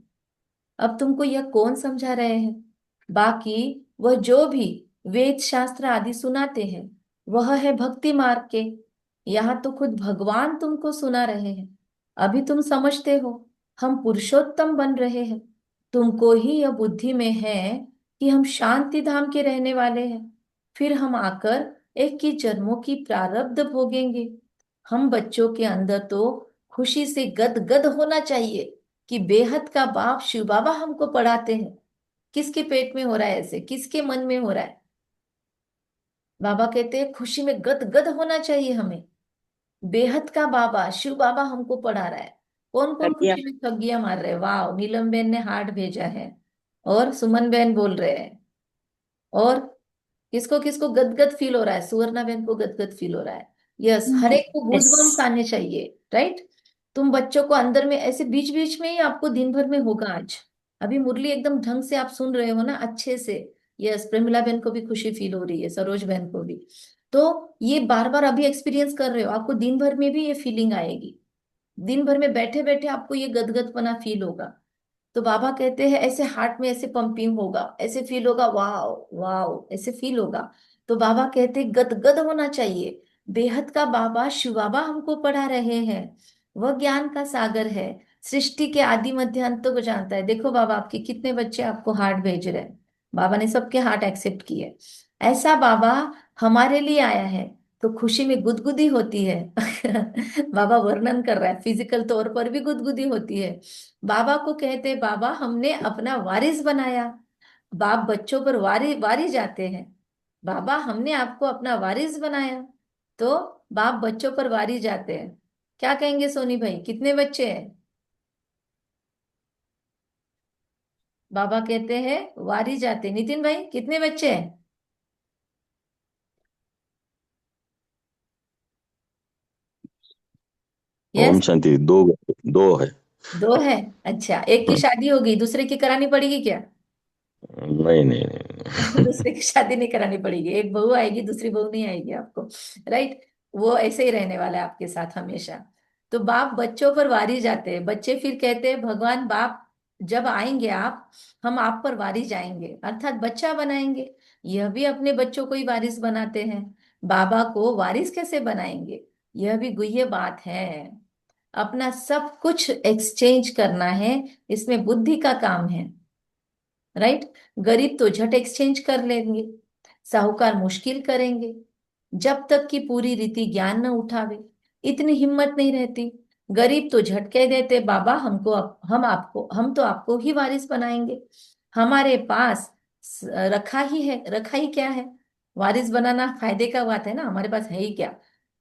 अब तुमको यह कौन समझा रहे हैं? बाकी वह जो भी वेद शास्त्र आदि सुनाते हैं वह है भक्ति मार्ग के। यहाँ तो खुद भगवान तुमको सुना रहे हैं। अभी तुम समझते हो हम पुरुषोत्तम बन रहे हैं। तुमको ही यह बुद्धि में है कि हम शांति धाम के रहने वाले हैं, फिर हम आकर 21 जन्मों की प्रारब्ध भोगेंगे। हम बच्चों के अंदर तो खुशी से गदगद होना चाहिए कि बेहद का बाप शिव बाबा हमको पढ़ाते हैं। किसके पेट में हो रहा है ऐसे, किसके मन में हो रहा है? बाबा कहते हैं खुशी में गदगद होना चाहिए हमें। बेहद का बाबा शिव बाबा हमको पढ़ा रहा है। कौन कौन बढ़िया। खुशी में ठगिया मार रहे हैं? वाह, नीलम बहन ने हार्ट भेजा है, और सुमन बहन बोल रहे हैं। और किसको किसको गदगद फील हो रहा है? सुवर्णा बहन को गदगद फील हो रहा है। यस, हर एक को गूजबम्स आने चाहिए, राइट? तुम बच्चों को अंदर में ऐसे बीच बीच में ही आपको दिन भर में होगा। आज अभी मुरली एकदम ढंग से आप सुन रहे हो ना, अच्छे से, यस, प्रमिला बहन को भी खुशी फील हो रही है, सरोज बहन को भी। तो ये बार बार अभी एक्सपीरियंस कर रहे हो, आपको दिन भर में भी ये फीलिंग आएगी, दिन भर में बैठे बैठे आपको ये गदगदपना फील होगा। तो बाबा कहते हैं ऐसे हार्ट में ऐसे पंपिंग होगा, ऐसे फील होगा, वाओ वाओ, ऐसे फील होगा। तो बाबा कहते हैं गदगद होना चाहिए। बेहद का बाबा शिव बाबा हमको पढ़ा रहे हैं, वह ज्ञान का सागर है, सृष्टि के आदि मध्य अंत को जानता है। देखो बाबा आपके कितने बच्चे आपको हार्ट भेज रहे हैं, बाबा ने सबके हार्ट एक्सेप्ट किए। ऐसा बाबा हमारे लिए आया है, तो खुशी में गुदगुदी होती है। बाबा वर्णन कर रहा है, फिजिकल तौर पर भी गुदगुदी होती है। बाबा को कहते बाबा हमने अपना वारिस बनाया। बाप बच्चों पर वारी वारी जाते हैं, बाबा हमने आपको अपना वारिस बनाया, तो बाप बच्चों पर वारी जाते हैं। क्या कहेंगे सोनी भाई, कितने बच्चे हैं? बाबा कहते हैं वारी जाते। नितिन भाई कितने बच्चे हैं? ओम यस, शांति। दो दो है। दो है। अच्छा, एक की शादी हो गई, दूसरे की करानी पड़ेगी क्या? नहीं नहीं नहीं। दूसरे की शादी नहीं करानी पड़ेगी, एक बहू आएगी, दूसरी बहू नहीं आएगी आपको, राइट? वो ऐसे ही रहने वाला है आपके साथ हमेशा। तो बाप बच्चों पर वारी जाते हैं, बच्चे फिर कहते हैं भगवान बाप जब आएंगे आप, हम आप पर वारी जाएंगे, अर्थात बच्चा बनाएंगे। यह भी अपने बच्चों को ही वारिस बनाते हैं, बाबा को वारिस कैसे बनाएंगे? यह भी गुह्य बात है। अपना सब कुछ एक्सचेंज करना है, इसमें बुद्धि का काम है, राइट? गरीब तो झट एक्सचेंज कर लेंगे, साहूकार मुश्किल करेंगे, जब तक कि पूरी रीति ज्ञान न उठावे इतनी हिम्मत नहीं रहती। गरीब तो झट कह देते बाबा हमको हम आपको, हम तो आपको ही वारिस बनाएंगे, हमारे पास रखा ही है, रखा ही क्या है? वारिस बनाना फायदे का बात है ना, हमारे पास है ही क्या?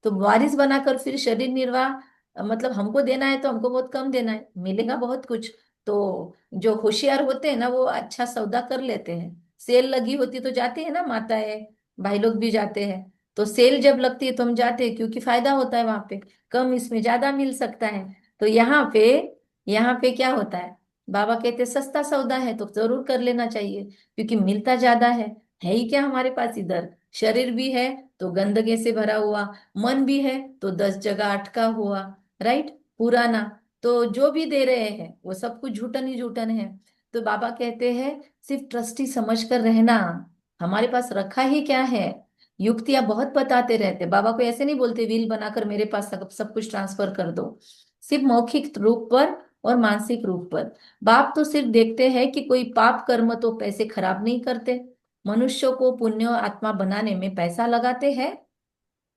तो वारिस बनाकर फिर शरीर निर्वाह, मतलब हमको देना है तो हमको बहुत कम देना है, मिलेगा बहुत कुछ। तो जो होशियार होते हैं ना वो अच्छा सौदा कर लेते हैं। सेल लगी होती तो जाते हैं ना, माताएं भाई लोग भी जाते हैं। तो सेल जब लगती है तो हम जाते हैं, क्योंकि फायदा होता है वहां पे, कम इसमें ज्यादा मिल सकता है। तो यहाँ पे क्या होता है, बाबा कहते हैं सस्ता सौदा है तो जरूर कर लेना चाहिए, क्योंकि मिलता ज्यादा है ही क्या हमारे पास इधर? शरीर भी है तो गंदगे से भरा हुआ, मन भी है तो 10 जगह अटका हुआ, राइट? पुराना। तो जो भी दे रहे हैं वो सब कुछ झूठन ही झूठन है। तो बाबा कहते हैं सिर्फ ट्रस्टी समझ कर रहना, हमारे पास रखा ही क्या है। युक्तियां बहुत बताते रहते, बाबा को ऐसे नहीं बोलते व्हील बनाकर मेरे पास सब कुछ ट्रांसफर कर दो, सिर्फ मौखिक रूप पर और मानसिक रूप पर। बाप तो सिर्फ देखते हैं कि कोई पाप कर्म तो पैसे खराब नहीं करते, मनुष्यों को पुण्य और आत्मा बनाने में पैसा लगाते हैं,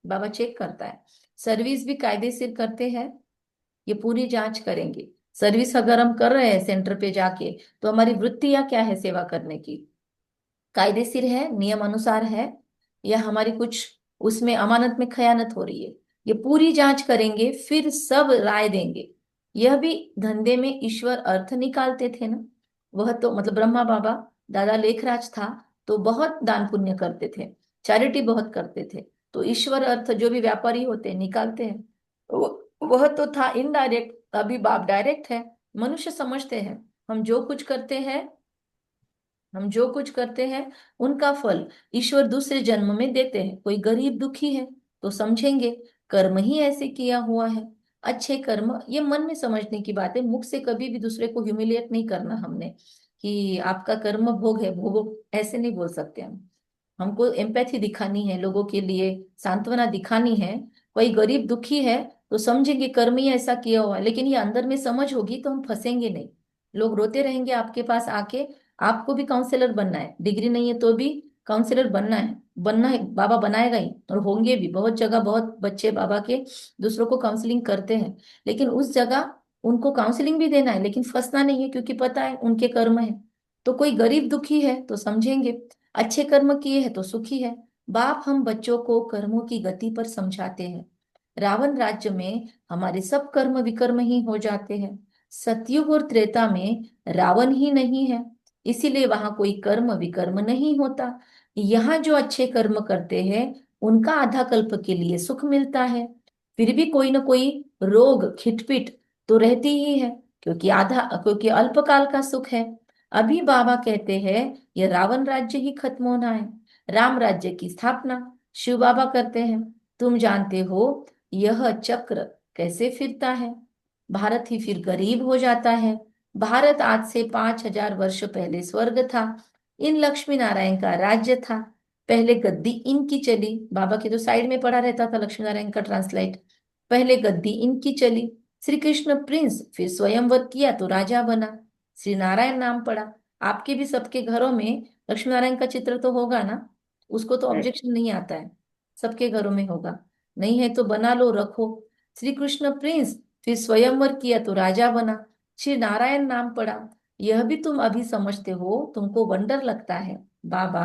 बाबा चेक करता है। सर्विस भी कायदेशीर करते हैं, ये पूरी जांच करेंगे। सर्विस अगर हम कर रहे हैं सेंटर पे जाके, तो हमारी वृत्तियां क्या है सेवा करने की, कायदेशीर है, नियम अनुसार है, या हमारी कुछ उसमें अमानत में खयानत हो रही है, ये पूरी जांच करेंगे, फिर सब राय देंगे। यह भी धंधे में ईश्वर अर्थ निकालते थे ना, वह तो मतलब ब्रह्मा बाबा, दादा लेखराज था तो बहुत दान पुण्य करते थे, चैरिटी बहुत करते थे। तो ईश्वर अर्थ जो भी व्यापारी होते हैं निकालते हैं, वह तो था इनडायरेक्ट, अभी बाप डायरेक्ट है। मनुष्य समझते हैं हम जो कुछ करते हैं उनका फल ईश्वर दूसरे जन्म में देते हैं। कोई गरीब दुखी है तो समझेंगे कर्म ही ऐसे किया हुआ है, अच्छे कर्म, ये मन में समझने की बात है। मुख से कभी भी दूसरे को ह्यूमिलिएट नहीं करना हमने, कि आपका कर्म भोग है, भोगो, ऐसे नहीं बोल सकते हम। हमको एम्पैथी दिखानी है, लोगों के लिए सांत्वना दिखानी है। कोई गरीब दुखी है तो समझेंगे कर्म ही ऐसा किया हुआ है, लेकिन ये अंदर में समझ होगी तो हम फंसेंगे नहीं। लोग रोते रहेंगे आपके पास आके, आपको भी काउंसलर बनना है, डिग्री नहीं है तो भी काउंसलर बनना है बाबा बनाएगा ही, और होंगे भी। बहुत जगह बहुत बच्चे बाबा के दूसरों को काउंसलिंग करते हैं, लेकिन उस जगह उनको काउंसलिंग भी देना है, लेकिन फंसना नहीं है, क्योंकि पता है उनके कर्म है। तो कोई गरीब दुखी है तो समझेंगे अच्छे कर्म किए हैं तो सुखी है। बाप हम बच्चों को कर्मों की गति पर समझाते हैं। रावण राज्य में हमारे सब कर्म विकर्म ही हो जाते हैं, सतयुग और त्रेता में रावण ही नहीं है, इसीलिए वहां कोई कर्म विकर्म नहीं होता। यहाँ जो अच्छे कर्म करते हैं उनका आधा कल्प के लिए सुख मिलता है, फिर भी कोई ना कोई रोग खिटपिट तो रहती ही है, क्योंकि अल्पकाल का सुख है। अभी बाबा कहते हैं ये रावण राज्य ही खत्म होना है, राम राज्य की स्थापना शिव बाबा करते हैं। तुम जानते हो यह चक्र कैसे फिरता है, भारत ही फिर गरीब हो जाता है। भारत आज से 5,000 वर्ष पहले स्वर्ग था, इन लक्ष्मी नारायण का राज्य था। पहले गद्दी इनकी चली, बाबा के तो साइड में पड़ा रहता था लक्ष्मी नारायण का ट्रांसलेट। पहले गद्दी इनकी चली, श्री कृष्ण प्रिंस, फिर स्वयंवर किया तो राजा बना, श्री नारायण नाम पड़ा। आपके भी सबके घरों में लक्ष्मी नारायण का चित्र तो होगा ना, उसको तो ऑब्जेक्शन नहीं आता है, सबके घरों में होगा। नहीं है तो बना लो, रखो। श्री कृष्ण प्रिंस, फिर स्वयंवर किया तो राजा बना, श्री नारायण नाम पड़ा। यह भी तुम अभी समझते हो, तुमको वंडर लगता है। बाबा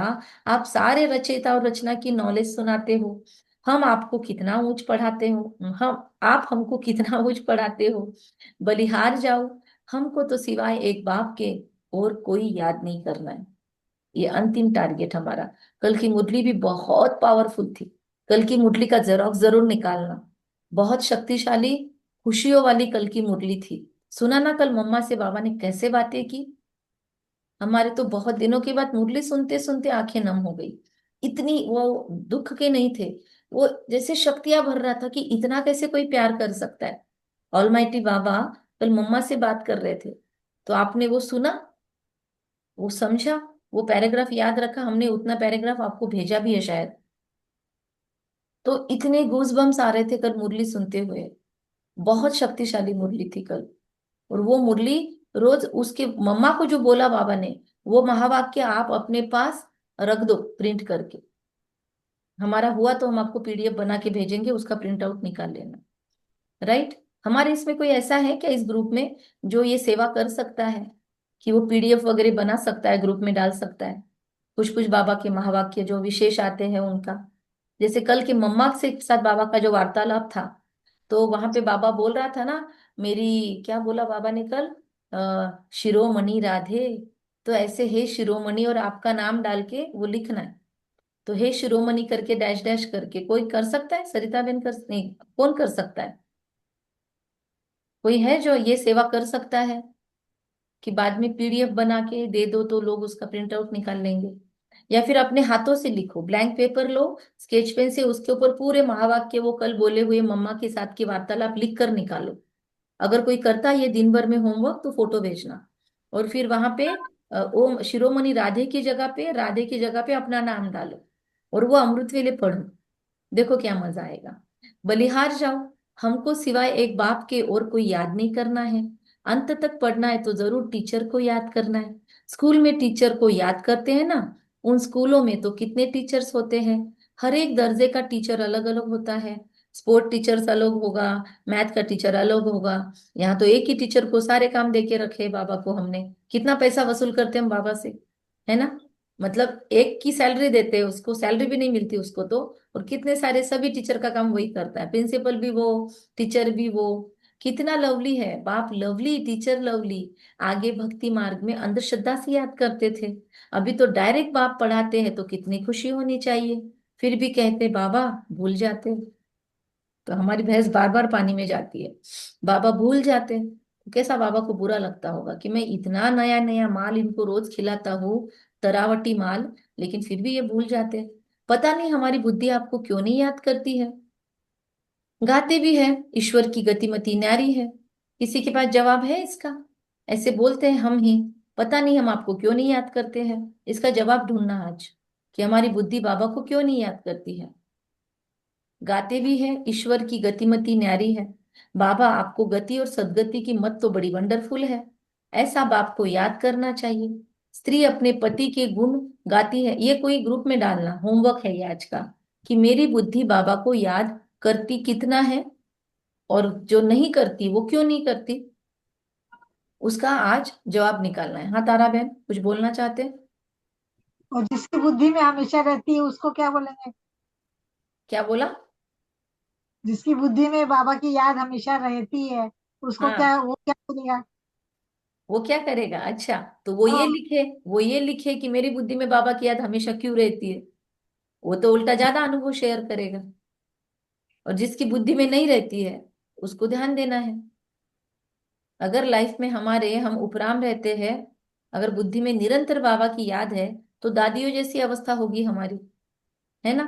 आप सारे रचयिता और रचना की नॉलेज सुनाते हो, हम आपको कितना ऊंच पढ़ाते हो, हम आप हमको कितना ऊंच पढ़ाते हो। बलिहार जाओ, हमको तो सिवाय एक बाप के और कोई याद नहीं करना है। ये अंतिम टारगेट हमारा। कल की मुरली भी बहुत पावरफुल थी, कल की मुरली का जेरोक्स जरूर निकालना, बहुत शक्तिशाली खुशियों वाली कल की मुरली थी। सुना ना कल मम्मा से बाबा ने कैसे बातें की, हमारे तो बहुत दिनों के बाद मुरली सुनते सुनते आंखें नम हो गई। इतनी वो दुख के नहीं थे, वो जैसे शक्तियां भर रहा था कि इतना कैसे कोई प्यार कर सकता है। ऑलमाइटी बाबा कल मम्मा से बात कर रहे थे, तो आपने वो सुना, वो समझा, वो पैराग्राफ याद रखा, हमने उतना पैराग्राफ आपको भेजा भी है शायद। तो इतने गूज बम्स आ रहे थे कल मुरली सुनते हुए, बहुत शक्तिशाली मुरली थी कल। और वो मुरली रोज उसके मम्मा को जो बोला बाबा ने, वो महावाक्य आप अपने पास रख दो प्रिंट करके। हमारा हुआ तो हम आपको पीडीएफ बना के भेजेंगे, उसका प्रिंट आउट निकाल लेना। राइट, हमारे इसमें कोई ऐसा है क्या इस ग्रुप में जो ये सेवा कर सकता है कि वो पीडीएफ वगैरह बना सकता है, ग्रुप में डाल सकता है? कुछ कुछ बाबा के महावाक्य जो विशेष आते हैं उनका, जैसे कल के मम्मा से साथ बाबा का जो वार्तालाप था, तो वहां पे बाबा बोल रहा था ना, मेरी क्या बोला बाबा ने कल, शिरोमणि राधे। तो ऐसे हे शिरोमणि और आपका नाम डाल के वो लिखना है। तो हे शिरोमणि करके डैश डैश करके कोई कर सकता है? सरिता बेन कर नहीं, कौन कर सकता है? कोई है जो ये सेवा कर सकता है कि बाद में पीडीएफ बना के दे दो तो लोग उसका प्रिंट आउट निकाल लेंगे? या फिर अपने हाथों से लिखो, ब्लैंक पेपर लो, स्केच पेन से उसके ऊपर पूरे महावाक्य वो कल बोले हुए मम्मा के साथ की वार्तालाप लिख कर निकालो। अगर कोई करता है ये दिन भर में होमवर्क तो फोटो भेजना। और फिर वहां पे ओम शिरोमणि राधे की जगह पे अपना नाम डालो और वो अमृत वेले पढ़ो, देखो क्या मजा आएगा। बलिहार जाओ, हमको सिवाय एक बाप के और कोई याद नहीं करना है। अंत तक पढ़ना है तो जरूर टीचर को याद करना है। स्कूल में टीचर को याद करते हैं ना, उन स्कूलों में तो कितने टीचर्स होते हैं, हर एक दर्जे का टीचर अलग अलग होता है। स्पोर्ट टीचर्स अलग होगा, मैथ का टीचर अलग होगा। यहाँ तो एक ही टीचर को सारे काम दे के रखे बाबा को, हमने कितना पैसा वसूल करते हैं हम बाबा से, है ना? मतलब एक की सैलरी देते हैं उसको, सैलरी भी नहीं मिलती उसको तो, और कितने सारे सभी टीचर का काम वही करता है, प्रिंसिपल भी वो, टीचर भी वो। कितना लवली है बाप, लवली टीचर लवली। आगे भक्ति मार्ग में अंधश्रद्धा से याद करते थे, अभी तो डायरेक्ट बाप पढ़ाते हैं, तो कितनी खुशी होनी चाहिए। फिर भी कहते बाबा भूल जाते, तो हमारी भैंस बार बार पानी में जाती है, बाबा भूल जाते हैं। तो कैसा बाबा को बुरा लगता होगा कि मैं इतना नया नया माल इनको रोज खिलाता हूँ, तरावटी माल, लेकिन फिर भी ये भूल जाते हैं। पता नहीं हमारी बुद्धि आपको क्यों नहीं याद करती है। गाते भी है ईश्वर की गतिमति न्यारी है, किसी के पास जवाब है इसका? ऐसे बोलते हैं हम ही, पता नहीं हम आपको क्यों नहीं याद करते हैं। इसका जवाब ढूंढना आज कि हमारी बुद्धि बाबा को क्यों नहीं याद करती है। गाते भी है ईश्वर की गतिमति न्यारी है, बाबा आपको गति और सदगति की मत तो बड़ी वंडरफुल है, ऐसा बाप को याद करना चाहिए। स्त्री अपने पति के गुण गाती है, ये कोई ग्रुप में डालना, होमवर्क है ये आज का, कि मेरी बुद्धि बाबा को याद करती कितना है और जो नहीं करती वो क्यों नहीं करती, उसका आज जवाब निकालना है। हाँ तारा बहन कुछ बोलना चाहते हैं? और जिसकी बुद्धि में हमेशा रहती है उसको क्या बोलेंगे? क्या बोला? जिसकी बुद्धि में बाबा की याद हमेशा रहती है उसको हाँ, क्या, वो क्या बोलेगा? वो क्या करेगा? अच्छा, तो वो ये हाँ, लिखे, वो ये लिखे कि मेरी बुद्धि में बाबा की याद हमेशा क्यों रहती है, वो तो उल्टा ज्यादा अनुभव शेयर करेगा। और जिसकी बुद्धि में नहीं रहती है उसको ध्यान देना है। अगर लाइफ में हमारे हम उपराम रहते हैं अगर बुद्धि में निरंतर बाबा की याद है तो दादियों जैसी अवस्था होगी हमारी, है ना।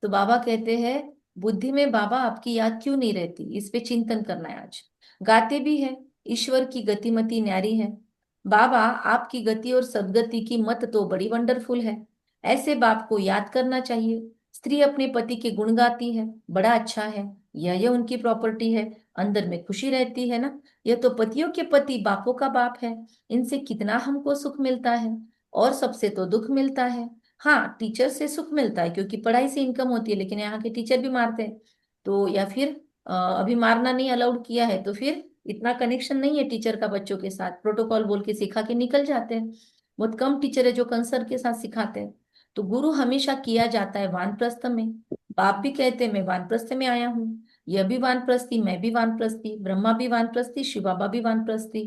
तो बाबा कहते हैं बुद्धि में बाबा आपकी याद क्यों नहीं रहती, इस पे चिंतन करना है आज। गाते भी है ईश्वर की गतिमति न्यारी है, बाबा आपकी गति और सदगति की मत तो बड़ी वंडरफुल है। ऐसे बाप को याद करना चाहिए। स्त्री अपने पति के गुण गाती है, बड़ा अच्छा है, यह उनकी प्रॉपर्टी है, अंदर में खुशी रहती है ना। यह तो पतियों के पति बापों का बाप है, इनसे कितना हमको सुख मिलता है, और सबसे तो दुख मिलता है। हाँ, टीचर से सुख मिलता है क्योंकि पढ़ाई से इनकम होती है, लेकिन यहाँ के टीचर भी मारते हैं। तो या फिर अभी मारना नहीं अलाउड किया है, तो फिर इतना कनेक्शन नहीं है टीचर का बच्चों के साथ, प्रोटोकॉल बोल के सिखा के निकल जाते हैं। बहुत कम टीचर है जो कंसर्न के साथ सिखाते हैं। तो गुरु हमेशा किया जाता है वानप्रस्थ में। बाप भी कहते हैं मैं वानप्रस्थ में आया हूँ, यह भी वानप्रस्थी, मैं भी वानप्रस्थी, ब्रह्मा भी वानप्रस्थी, शिव बाबा भी वानप्रस्थी,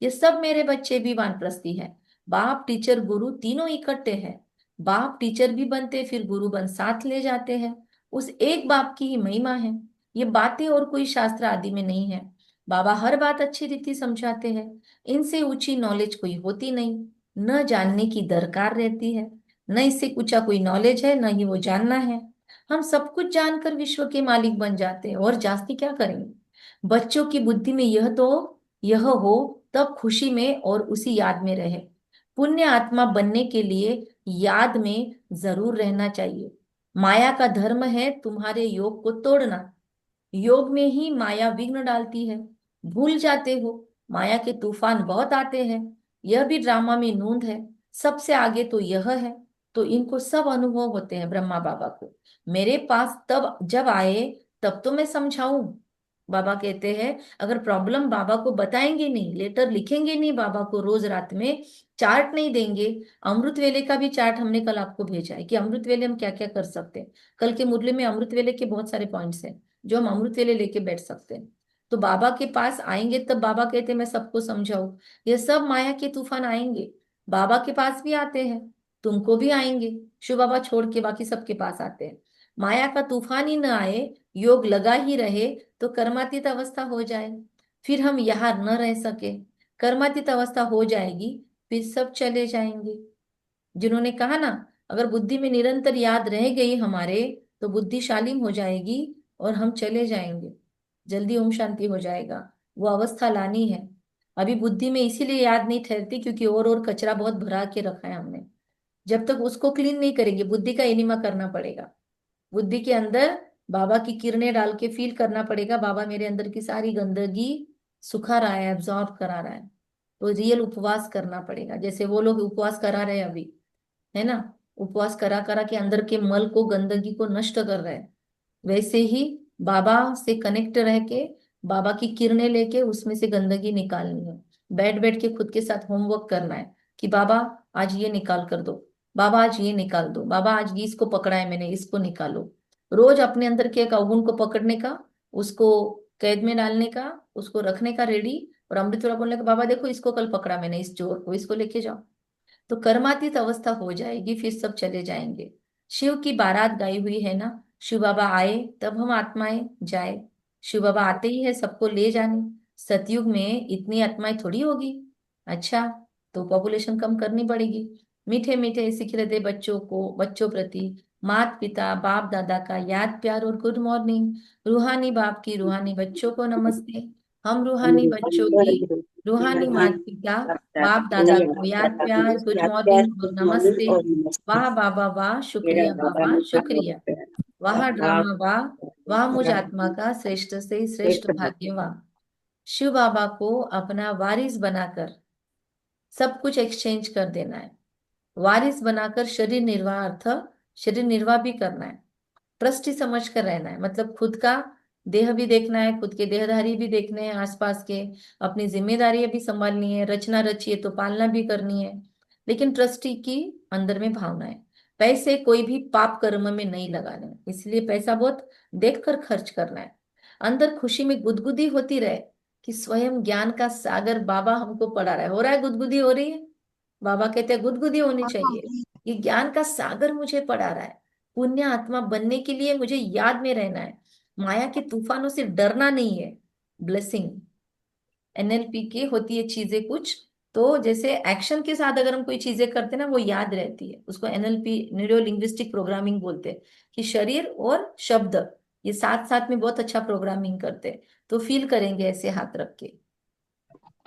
ये सब मेरे बच्चे भी वानप्रस्थी है। बाप टीचर गुरु तीनों इकट्ठे हैं। बाप टीचर भी बनते फिर गुरु बन साथ ले जाते हैं, उस एक बाप की ही महिमा है। ये बातें और कोई शास्त्र आदि में नहीं है। बाबा हर बात अच्छी रीति समझाते हैं, इनसे ऊंची नॉलेज कोई होती नहीं, न जानने की दरकार रहती है, न इससे ऊंचा कोई नॉलेज है, न ही वो जानना है। हम सब कुछ जानकर विश्व के मालिक बन जाते हैं, और जास्ती क्या करेंगे। बच्चों की बुद्धि में यह हो तब खुशी में और उसी याद में रहे। पुण्य आत्मा बनने के लिए याद में जरूर रहना चाहिए। माया का धर्म है तुम्हारे योग को तोड़ना, योग में ही माया विघ्न डालती है। भूल जाते हो माया के तूफान बहुत आते हैं, यह भी ड्रामा में नूंद है, सबसे आगे तो यह है। तो इनको सब अनुभव होते हैं ब्रह्मा बाबा को। मेरे पास तब जब आए तब तो मैं समझाऊं। बाबा कहते हैं अगर प्रॉब्लम बाबा को बताएंगे नहीं, लेटर लिखेंगे नहीं बाबा को रोज रात में, चार्ट नहीं देंगे। अमृत वेले का भी चार्ट हमने कल आपको भेजा है कि अमृत वेले हम क्या क्या कर सकते हैं। कल के मुरली में अमृत वेले के बहुत सारे पॉइंट्स हैं जो हम अमृत वेले लेके बैठ सकते हैं। तो बाबा के पास आएंगे तब बाबा कहते हैं मैं सबको समझाऊं। ये सब माया के तूफान आएंगे, बाबा के पास भी आते हैं, तुमको भी आएंगे। शिव बाबा छोड़ के बाकी सबके पास आते हैं। माया का तूफान ही न आए, योग लगा ही रहे तो कर्मातीत अवस्था हो जाए, फिर हम यहाँ न रह सके। कर्मातीत अवस्था हो जाएगी फिर सब चले जाएंगे। जिन्होंने कहा ना अगर बुद्धि में निरंतर याद रह गई हमारे तो बुद्धिशाली हो जाएगी और हम चले जाएंगे, जल्दी ओम शांति हो जाएगा। वो अवस्था लानी है। अभी बुद्धि में इसीलिए याद नहीं ठहरती क्योंकि और कचरा बहुत भरा के रखा है हमने। जब तक उसको क्लीन नहीं करेंगे, बुद्धि का एनिमा करना पड़ेगा। बुद्धि के अंदर बाबा की किरणें डाल के फील करना पड़ेगा बाबा मेरे अंदर की सारी गंदगी सुखा रहा है, एब्जॉर्ब करा रहा है। तो रियल उपवास करना पड़ेगा, जैसे वो लोग उपवास करा रहे हैं अभी, है ना। उपवास करा करा के अंदर के मल को, गंदगी को नष्ट कर रहे हैं। वैसे ही बाबा से कनेक्ट रह के बाबा की किरणें लेके उसमें से गंदगी निकालनी है। बैठ बैठ के खुद के साथ होमवर्क करना है कि बाबा आज ये निकाल कर दो, बाबा आज ये निकाल दो, बाबा आज ये इसको पकड़ा है मैंने, इसको निकालो। रोज अपने अंदर के एक अवगुण को पकड़ने का, उसको कैद में डालने का, उसको रखने का रेडी, और अमृतवाला बोलने का बाबा देखो इसको कल पकड़ा मैंने, इस चोर को, इसको लेके जाओ। तो कर्मातीत अवस्था हो जाएगी, फिर सब चले जाएंगे। शिव की बारात गाई हुई है ना, शिव बाबा आए तब हम आत्माएं जाए। शिव बाबा आते ही है सबको ले जाने। सतयुग में इतनी आत्माएं थोड़ी होगी। अच्छा, तो पॉपुलेशन कम करनी पड़ेगी। मीठे मीठे सिख हृदय बच्चों को, बच्चों प्रति माता पिता बाप दादा का याद प्यार और गुड मॉर्निंग। रूहानी बाप की रूहानी बच्चों को नमस्ते। हम रूहानी बच्चों की रूहानी माता पिता बाप दादा को याद प्यार, गुड मॉर्निंग और नमस्ते। वाह बाबा वाह, शुक्रिया बाबा शुक्रिया। वाह ड्रामा वाह, वाह मुझ आत्मा का श्रेष्ठ से श्रेष्ठ भाग्य वाह। शिव बाबा को अपना वारिस बनाकर सब कुछ एक्सचेंज कर देना है। वारिस बनाकर शरीर निर्वाह अर्थ शरीर निर्वाह भी करना है। ट्रस्टी समझ कर रहना है, मतलब खुद का देह भी देखना है, खुद के देहधारी भी देखने हैं, आसपास के अपनी जिम्मेदारियां भी संभालनी है। रचना रची है तो पालना भी करनी है, लेकिन ट्रस्टी की अंदर में भावना है। पैसे कोई भी पाप कर्म में नहीं लगाने, इसलिए पैसा बहुत देखकर खर्च करना है। अंदर खुशी में गुदगुदी होती रहे कि स्वयं ज्ञान का सागर बाबा हमको पढ़ा रहा है। हो रहा है गुदगुदी हो रही है, बाबा कहते हैं गुदगुदी होनी चाहिए। ये ज्ञान का सागर मुझे पढ़ा रहा है। पुण्य आत्मा बनने के लिए मुझे याद में रहना है, माया के तूफानों से डरना नहीं है। ब्लेसिंग एनएलपी की होती है चीजें कुछ, तो जैसे एक्शन के साथ अगर हम कोई चीजें करते हैं ना, वो याद रहती है। उसको एनएलपी, न्यूरो लिंग्विस्टिक प्रोग्रामिंग बोलते हैं, कि शरीर और शब्द ये साथ साथ में बहुत अच्छा प्रोग्रामिंग करते हैं। तो फील करेंगे ऐसे हाथ रख के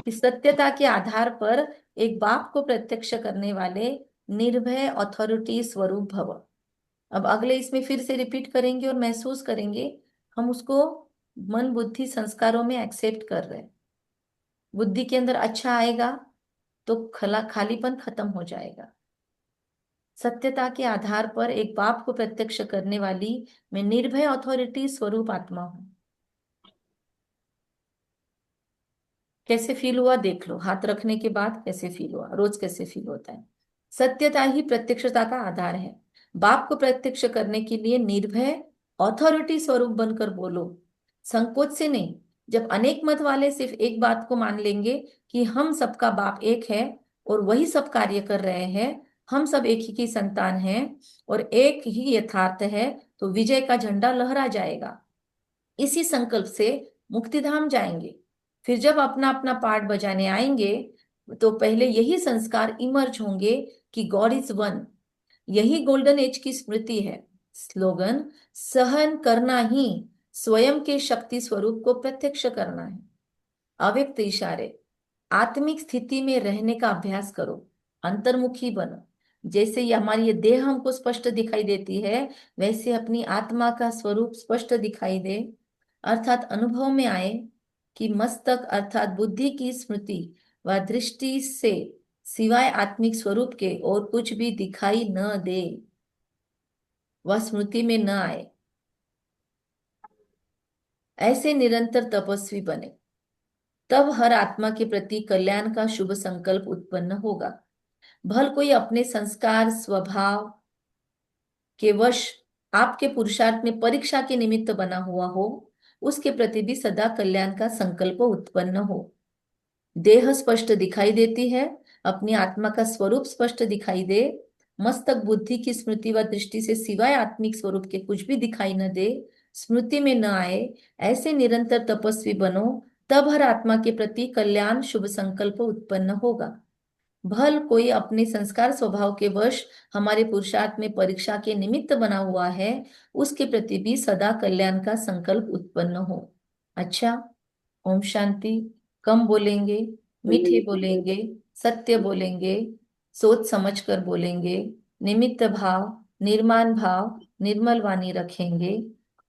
कि सत्यता के आधार पर एक बाप को प्रत्यक्ष करने वाले निर्भय अथॉरिटी स्वरूप भव। अब अगले इसमें फिर से रिपीट करेंगे और महसूस करेंगे हम उसको मन बुद्धि संस्कारों में एक्सेप्ट कर रहे हैं। बुद्धि के अंदर अच्छा आएगा तो खालीपन खत्म हो जाएगा। सत्यता के आधार पर एक बाप को प्रत्यक्ष करने वाली मैं निर्भय अथॉरिटी स्वरूप आत्मा हूं। कैसे फील हुआ देख लो, हाथ रखने के बाद कैसे फील हुआ, रोज कैसे फील होता है। सत्यता ही प्रत्यक्षता का आधार है। बाप को प्रत्यक्ष करने के लिए निर्भय अथॉरिटी स्वरूप बनकर बोलो, संकोच से नहीं। जब अनेक मत वाले सिर्फ एक बात को मान लेंगे कि हम सबका बाप एक है और वही सब कार्य कर रहे हैं, हम सब एक ही की संतान हैं और एक ही यथार्थ है, तो विजय का झंडा लहरा जाएगा। इसी संकल्प से मुक्तिधाम जाएंगे। फिर जब अपना अपना पार्ट बजाने आएंगे तो पहले यही संस्कार इमर्ज होंगे कि गॉड इज वन। यही गोल्डन एज की स्मृति है। स्लोगन सहन करना ही स्वयं के शक्ति स्वरूप को प्रत्यक्ष करना है। अव्यक्त इशारे, आत्मिक स्थिति में रहने का अभ्यास करो, अंतर्मुखी बनो। जैसे ये हमारी ये देह हमको स्पष्ट दिखाई देती है, वैसे अपनी आत्मा का स्वरूप स्पष्ट दिखाई दे, अर्थात अनुभव में आए कि मस्तक अर्थात बुद्धि की स्मृति व दृष्टि से सिवाय आत्मिक स्वरूप के और कुछ भी दिखाई न दे, वह स्मृति में न आए। ऐसे निरंतर तपस्वी बने, तब हर आत्मा के प्रति कल्याण का शुभ संकल्प उत्पन्न होगा। भल कोई अपने संस्कार स्वभाव के वश आपके पुरुषार्थ में परीक्षा के निमित्त बना हुआ हो, उसके प्रति भी सदा कल्याण का संकल्प उत्पन्न हो। देह स्पष्ट दिखाई देती है, अपनी आत्मा का स्वरूप स्पष्ट दिखाई दे, मस्तक बुद्धि की स्मृति व दृष्टि से सिवाय आत्मिक स्वरूप के कुछ भी दिखाई न दे, स्मृति में न आए, ऐसे निरंतर तपस्वी बनो, तब हर आत्मा के प्रति कल्याण शुभ संकल्प उत्पन्न होगा। भल कोई अपने संस्कार स्वभाव के वश हमारे पुरुषार्थ में परीक्षा के निमित्त बना हुआ है, उसके प्रति भी सदा कल्याण का संकल्प उत्पन्न हो। अच्छा, ओम शांति। कम बोलेंगे, मीठे बोलेंगे, सत्य बोलेंगे, सोच समझ कर बोलेंगे, निमित्त भाव, निर्माण भाव, निर्मल वाणी रखेंगे।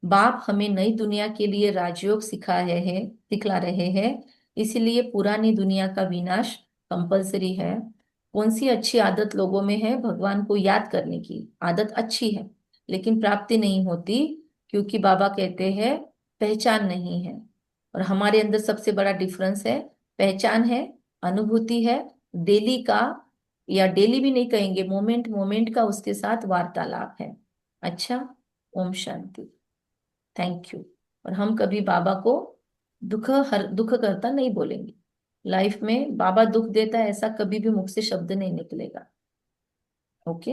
बाप हमें नई दुनिया के लिए राजयोग सिखला रहे हैं, इसलिए पुरानी दुनिया का विनाश कंपलसरी है। कौन सी अच्छी आदत लोगों में है? भगवान को याद करने की आदत अच्छी है, लेकिन प्राप्ति नहीं होती, क्योंकि बाबा कहते हैं पहचान नहीं है। और हमारे अंदर सबसे बड़ा डिफरेंस है, पहचान है, अनुभूति है, डेली का, या डेली भी नहीं कहेंगे, मोमेंट मोमेंट का उसके साथ वार्तालाप है। अच्छा, ओम शांति। Thank you. और हम कभी बाबा को दुख करता नहीं बोलेंगे। लाइफ में बाबा दुख देता है ऐसा कभी भी मुख से शब्द नहीं निकलेगा। ओके,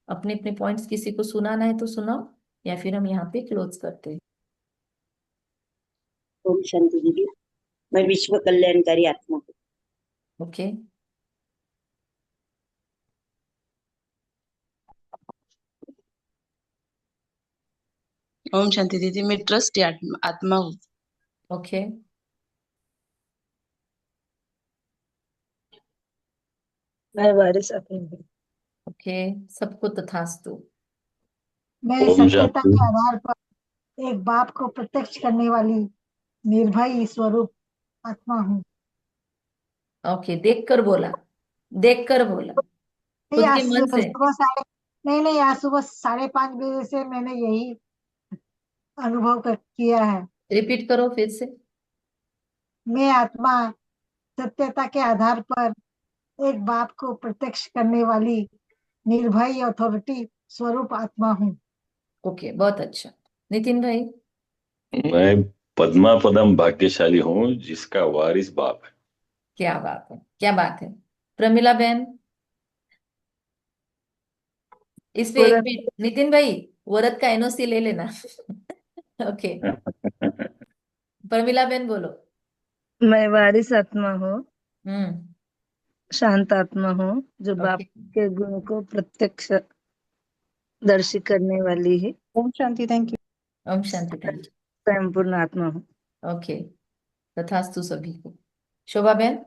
अपने अपने पॉइंट्स किसी को सुनाना है तो सुनाओ, या फिर हम यहाँ पे क्लोज करते हैं। ओम शांति दीदी। मैं विश्व कल्याणकारी आत्मा हूँ। ओके, ओम शांति दीदी। मैं ट्रस्ट आत्मा हूँ। ओके, मैं वारिस आत्मा हूँ। ओके, सबको तथास्तु। मैं ओम सत्यता शांति। के आधार पर एक बाप को प्रत्यक्ष करने वाली निर्भय स्वरूप आत्मा हूँ। ओके, देखकर बोला, देखकर बोला, नहीं, खुद के आज मन से। सुबह साढ़े नहीं, आज सुबह 5:30 बजे से मैंने यही अनुभव किया है। रिपीट करो फिर से। मैं आत्मा सत्यता के आधार पर एक बाप को प्रत्यक्ष करने वाली निर्भय अथॉरिटी स्वरूप आत्मा हूँ। ओके, बहुत अच्छा। नितिन भाई। मैं पद्मा पदम भाग्यशाली हूँ जिसका वारिस बाप है। क्या बात है, क्या बात है। प्रमिला बहन, इस पे एक भी, नितिन भाई वरद का एनओसी ले लेना। ओके, प्रमिला बहन बोलो। मैं वारिस आत्मा हूँ। हम्म, शांत आत्मा हूँ जो बाप ओके, के गुण को प्रत्यक्ष दर्शी करने वाली है। ओम शांति, थैंक यू। ओम शांति, थैंक स्वयं पूर्ण आत्मा हूँ। यू। ओके, तथास्तु सभी को। शोभा बहन,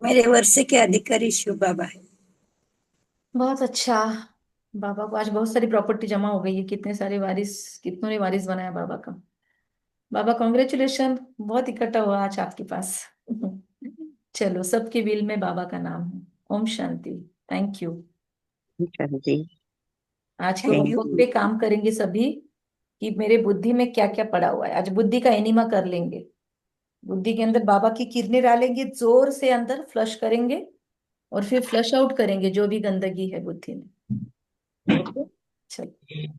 मेरे वर्ष के अधिकारी शिव बाबा है। बहुत अच्छा। बाबा को आज बहुत सारी प्रॉपर्टी जमा हो गई है, कितने सारे वारिस, कितनों ने वारिस बनाया बाबा का। बाबा कॉन्ग्रेचुलेशन, बहुत इकट्ठा हुआ आज आपके पास। चलो, सबके विल में बाबा का नाम है। ओम शांति, थैंक यू। शांति। आज के थैंक होमवर्क यू। पे काम करेंगे सभी कि मेरे बुद्धि में क्या क्या पड़ा हुआ है। आज बुद्धि का एनिमा कर लेंगे, बुद्धि के अंदर बाबा की किरणें डालेंगे, जोर से अंदर फ्लश करेंगे और फिर फ्लश आउट करेंगे जो भी गंदगी है बुद्धि में। ओके, चलो।